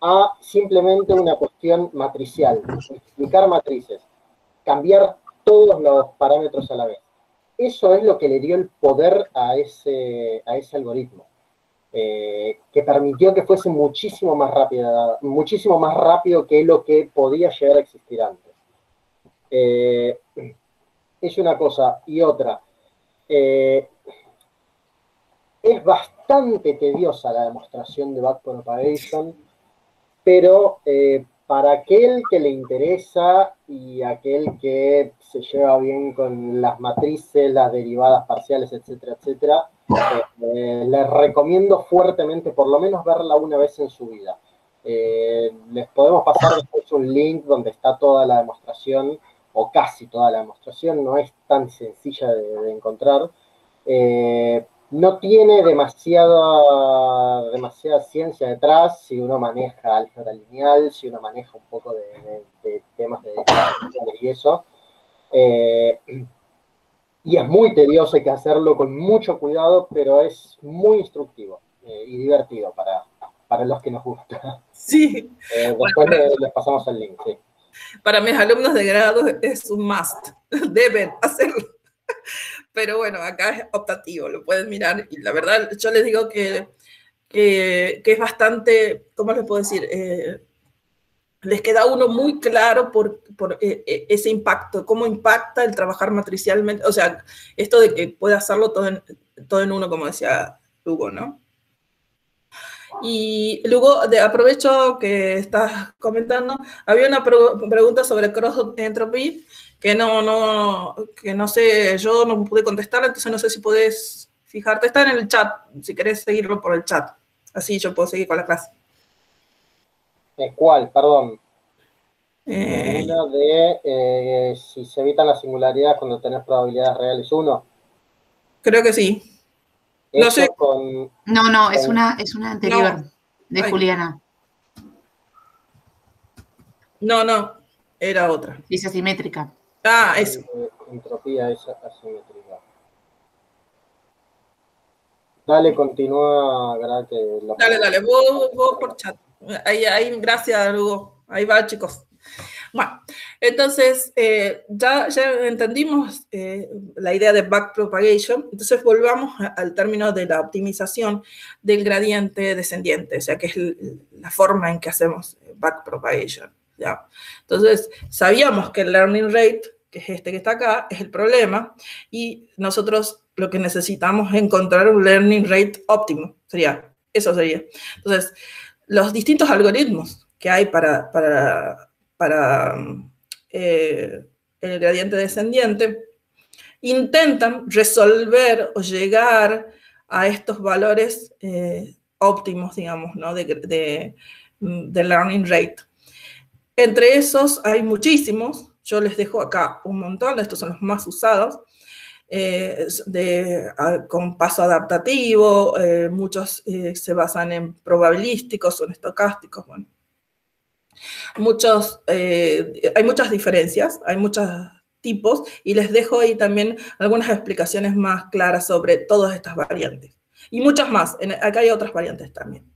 a simplemente una cuestión matricial, multiplicar matrices, cambiar todos los parámetros a la vez. Eso es lo que le dio el poder a ese algoritmo, que permitió que fuese muchísimo más rápido que lo que podía llegar a existir antes. Es una cosa. Y otra, es bastante tediosa la demostración de backpropagation, pero para aquel que le interesa y aquel que se lleva bien con las matrices, las derivadas parciales, etcétera, etcétera, les recomiendo fuertemente por lo menos verla una vez en su vida. Les podemos pasar después un link donde está toda la demostración, o casi toda la demostración, no es tan sencilla de encontrar. No tiene demasiada ciencia detrás si uno maneja álgebra lineal, si uno maneja un poco de temas de y eso. Y es muy tedioso, hay que hacerlo con mucho cuidado, pero es muy instructivo y divertido para los que nos gusta. Sí. Después les pasamos el link, sí. Para mis alumnos de grado es un must, deben hacerlo. Pero bueno, acá es optativo, lo pueden mirar. Y la verdad, yo les digo que es bastante, ¿cómo les puedo decir? Les queda a uno muy claro por ese impacto, cómo impacta el trabajar matricialmente, o sea, esto de que puede hacerlo todo en uno, como decía Lugo, ¿no? Y luego aprovecho que estás comentando, había una pregunta sobre cross entropy que no sé, yo no pude contestar, entonces no sé si podés fijarte, está en el chat, si querés seguirlo por el chat, así yo puedo seguir con la clase. ¿Cuál? Perdón. Una de si se evitan las singularidades cuando tenés probabilidades reales 1. Creo que sí. No sé. Con, no, es una anterior, de Juliana. No, era otra. Es asimétrica. Ah, eso. Entropía es asimétrica. Dale, continúa, Gra, que lo... Dale, vos por chat. Ahí, gracias, Hugo. Ahí va, chicos. Bueno, entonces ya entendimos la idea de backpropagation, entonces volvamos al término de la optimización del gradiente descendiente, o sea, que es la forma en que hacemos backpropagation, ¿ya? Entonces, sabíamos que el learning rate, que es este que está acá, es el problema, y nosotros lo que necesitamos es encontrar un learning rate óptimo, eso sería. Entonces, los distintos algoritmos que hay para el gradiente descendiente, intentan resolver o llegar a estos valores óptimos, digamos, ¿no? de learning rate. Entre esos hay muchísimos, yo les dejo acá un montón, estos son los más usados, con paso adaptativo, muchos se basan en probabilísticos o en estocásticos, bueno. Hay muchas diferencias, hay muchos tipos, y les dejo ahí también algunas explicaciones más claras sobre todas estas variantes. Y muchas más, acá hay otras variantes también.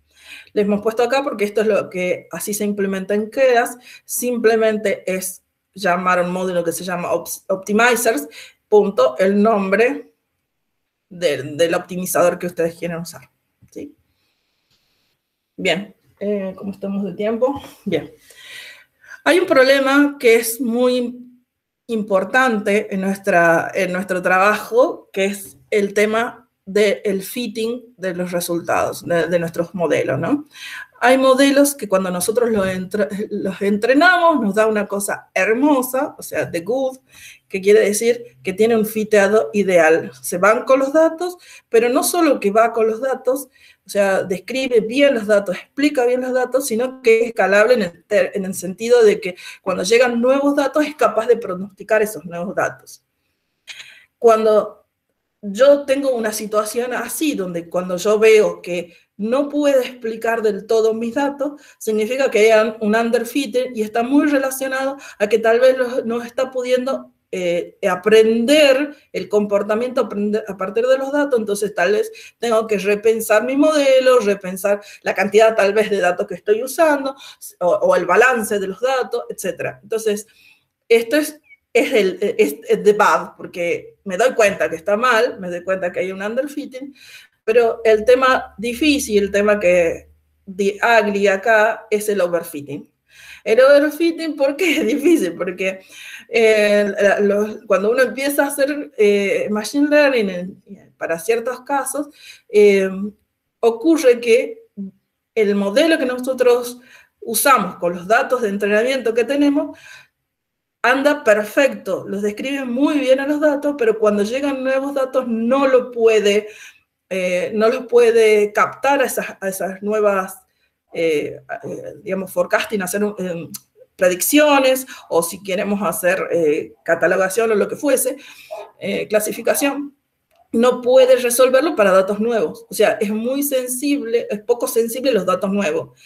Les hemos puesto acá porque esto es lo que así se implementa en Keras, simplemente es llamar a un módulo que se llama optimizers, punto, el nombre del optimizador que ustedes quieren usar, ¿sí? Bien, ¿cómo estamos de tiempo? Bien. Hay un problema que es muy importante en nuestro trabajo, que es el tema del fitting de los resultados, de nuestros modelos, ¿no? Hay modelos que cuando nosotros los entrenamos nos da una cosa hermosa, o sea, the good, que quiere decir que tiene un fiteado ideal. Se van con los datos, pero no solo que va con los datos, o sea, describe bien los datos, explica bien los datos, sino que es escalable en el sentido de que cuando llegan nuevos datos es capaz de pronosticar esos nuevos datos. Cuando yo tengo una situación así, donde cuando yo veo que no puedo explicar del todo mis datos, significa que hay un underfitting y está muy relacionado a que tal vez no está pudiendo aprender el comportamiento a partir de los datos, entonces tal vez tengo que repensar mi modelo, repensar la cantidad tal vez de datos que estoy usando, o el balance de los datos, etc. Entonces, esto es the bad, porque me doy cuenta que está mal, me doy cuenta que hay un underfitting, pero el tema difícil, el tema que the ugly acá es el overfitting. El overfitting, ¿por qué es difícil? Porque cuando uno empieza a hacer machine learning para ciertos casos, ocurre que el modelo que nosotros usamos con los datos de entrenamiento que tenemos anda perfecto, los describe muy bien a los datos, pero cuando llegan nuevos datos no los puede captar a esas nuevas, digamos, forecasting, hacer predicciones, o si queremos hacer catalogación o lo que fuese, clasificación, no puede resolverlo para datos nuevos. O sea, es muy sensible, es poco sensible los datos nuevos.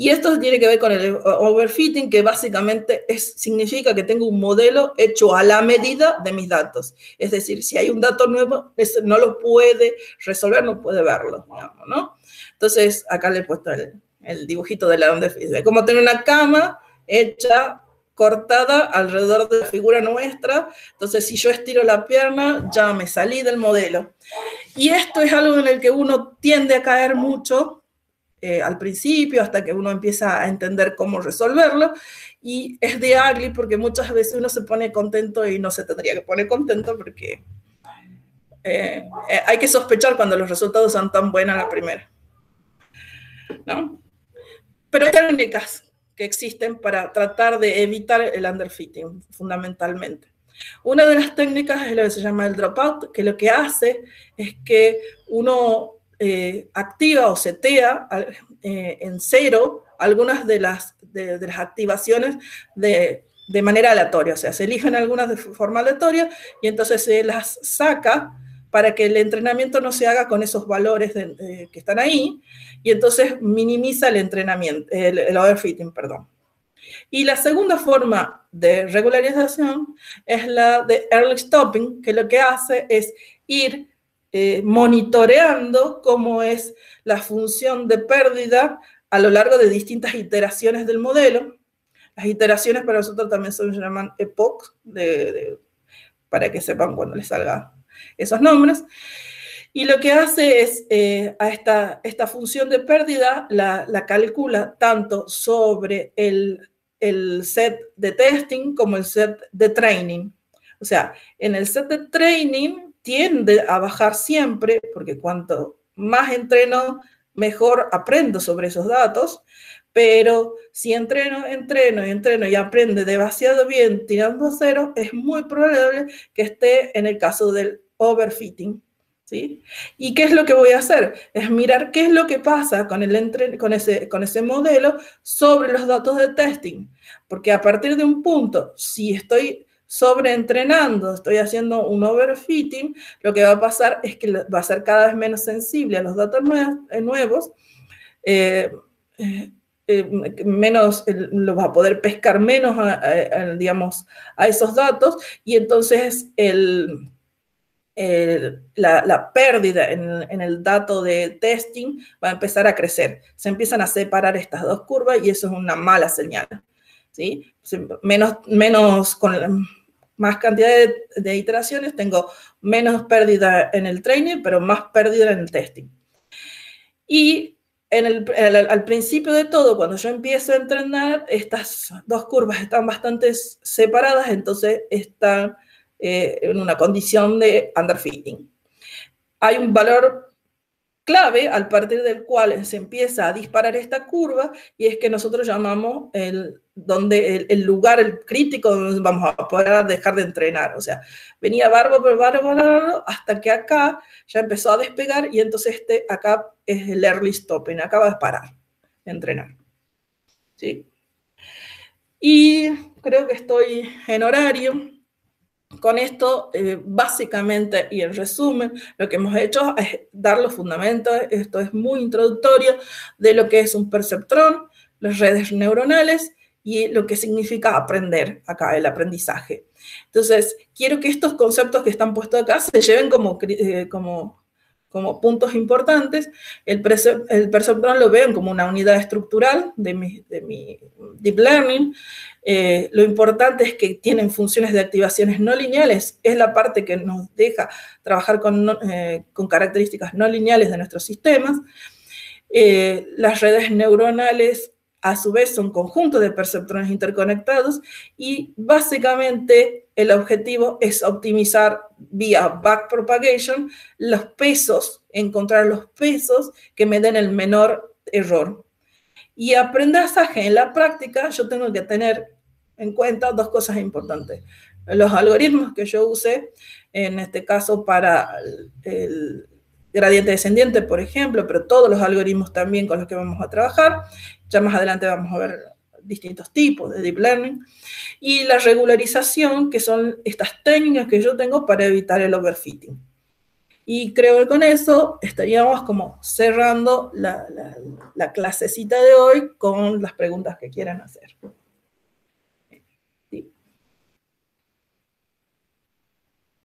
Y esto tiene que ver con el overfitting, que básicamente significa que tengo un modelo hecho a la medida de mis datos. Es decir, si hay un dato nuevo, no lo puede resolver, no puede verlo, digamos, ¿no? Entonces, acá le he puesto el dibujito de la underfitting. Es como tener una cama hecha, cortada alrededor de la figura nuestra. Entonces, si yo estiro la pierna, ya me salí del modelo. Y esto es algo en el que uno tiende a caer mucho, al principio, hasta que uno empieza a entender cómo resolverlo, y es de ugly porque muchas veces uno se pone contento y no se tendría que poner contento porque hay que sospechar cuando los resultados son tan buenos a la primera, ¿no? Pero hay técnicas que existen para tratar de evitar el underfitting, fundamentalmente. Una de las técnicas es lo que se llama el dropout, que lo que hace es que uno activa o setea en cero algunas de las activaciones de manera aleatoria. O sea, se eligen algunas de forma aleatoria y entonces se las saca para que el entrenamiento no se haga con esos valores que están ahí, y entonces minimiza el entrenamiento, el overfitting, perdón. Y la segunda forma de regularización es la de early stopping, que lo que hace es ir monitoreando cómo es la función de pérdida a lo largo de distintas iteraciones del modelo. Las iteraciones para nosotros también se llaman epoch, para que sepan cuando les salgan esos nombres. Y lo que hace es, a esta función de pérdida, la calcula tanto sobre el set de testing como el set de training. O sea, en el set de training tiende a bajar siempre, porque cuanto más entreno, mejor aprendo sobre esos datos, pero si entreno y aprende demasiado bien tirando a cero, es muy probable que esté en el caso del overfitting, ¿sí? ¿Y qué es lo que voy a hacer? Es mirar qué es lo que pasa con ese modelo sobre los datos de testing, porque a partir de un punto, si estoy sobreentrenando, estoy haciendo un overfitting, lo que va a pasar es que va a ser cada vez menos sensible a los datos nuevos, menos, lo va a poder pescar menos, digamos, a esos datos, y entonces la pérdida en el dato de testing va a empezar a crecer. Se empiezan a separar estas dos curvas y eso es una mala señal, ¿sí? Con más cantidad de iteraciones tengo menos pérdida en el training, pero más pérdida en el testing. Y al principio de todo, cuando yo empiezo a entrenar, estas dos curvas están bastante separadas, entonces están en una condición de underfitting. Hay un valor clave al partir del cual se empieza a disparar esta curva, y es que nosotros llamamos el lugar, el crítico, donde vamos a poder dejar de entrenar. O sea, venía bárbaro, hasta que acá ya empezó a despegar, y entonces acá es el early stopping, acaba de parar de entrenar, ¿sí? Y creo que estoy en horario. Con esto, básicamente y en resumen, lo que hemos hecho es dar los fundamentos. Esto es muy introductorio de lo que es un perceptrón, las redes neuronales y lo que significa aprender acá, el aprendizaje. Entonces, quiero que estos conceptos que están puestos acá se lleven como puntos importantes. El perceptrón lo veo como una unidad estructural de mi deep learning. Lo importante es que tienen funciones de activaciones no lineales, es la parte que nos deja trabajar con características no lineales de nuestros sistemas. Las redes neuronales, a su vez, son conjuntos de perceptrones interconectados, y básicamente el objetivo es optimizar vía backpropagation los pesos, encontrar los pesos que me den el menor error. Y aprendizaje en la práctica, yo tengo que tener en cuenta dos cosas importantes. Los algoritmos que yo usé, en este caso para el gradiente descendiente, por ejemplo, pero todos los algoritmos también con los que vamos a trabajar. Ya más adelante vamos a ver distintos tipos de deep learning. Y la regularización, que son estas técnicas que yo tengo para evitar el overfitting. Y creo que con eso estaríamos como cerrando la clasecita de hoy con las preguntas que quieran hacer.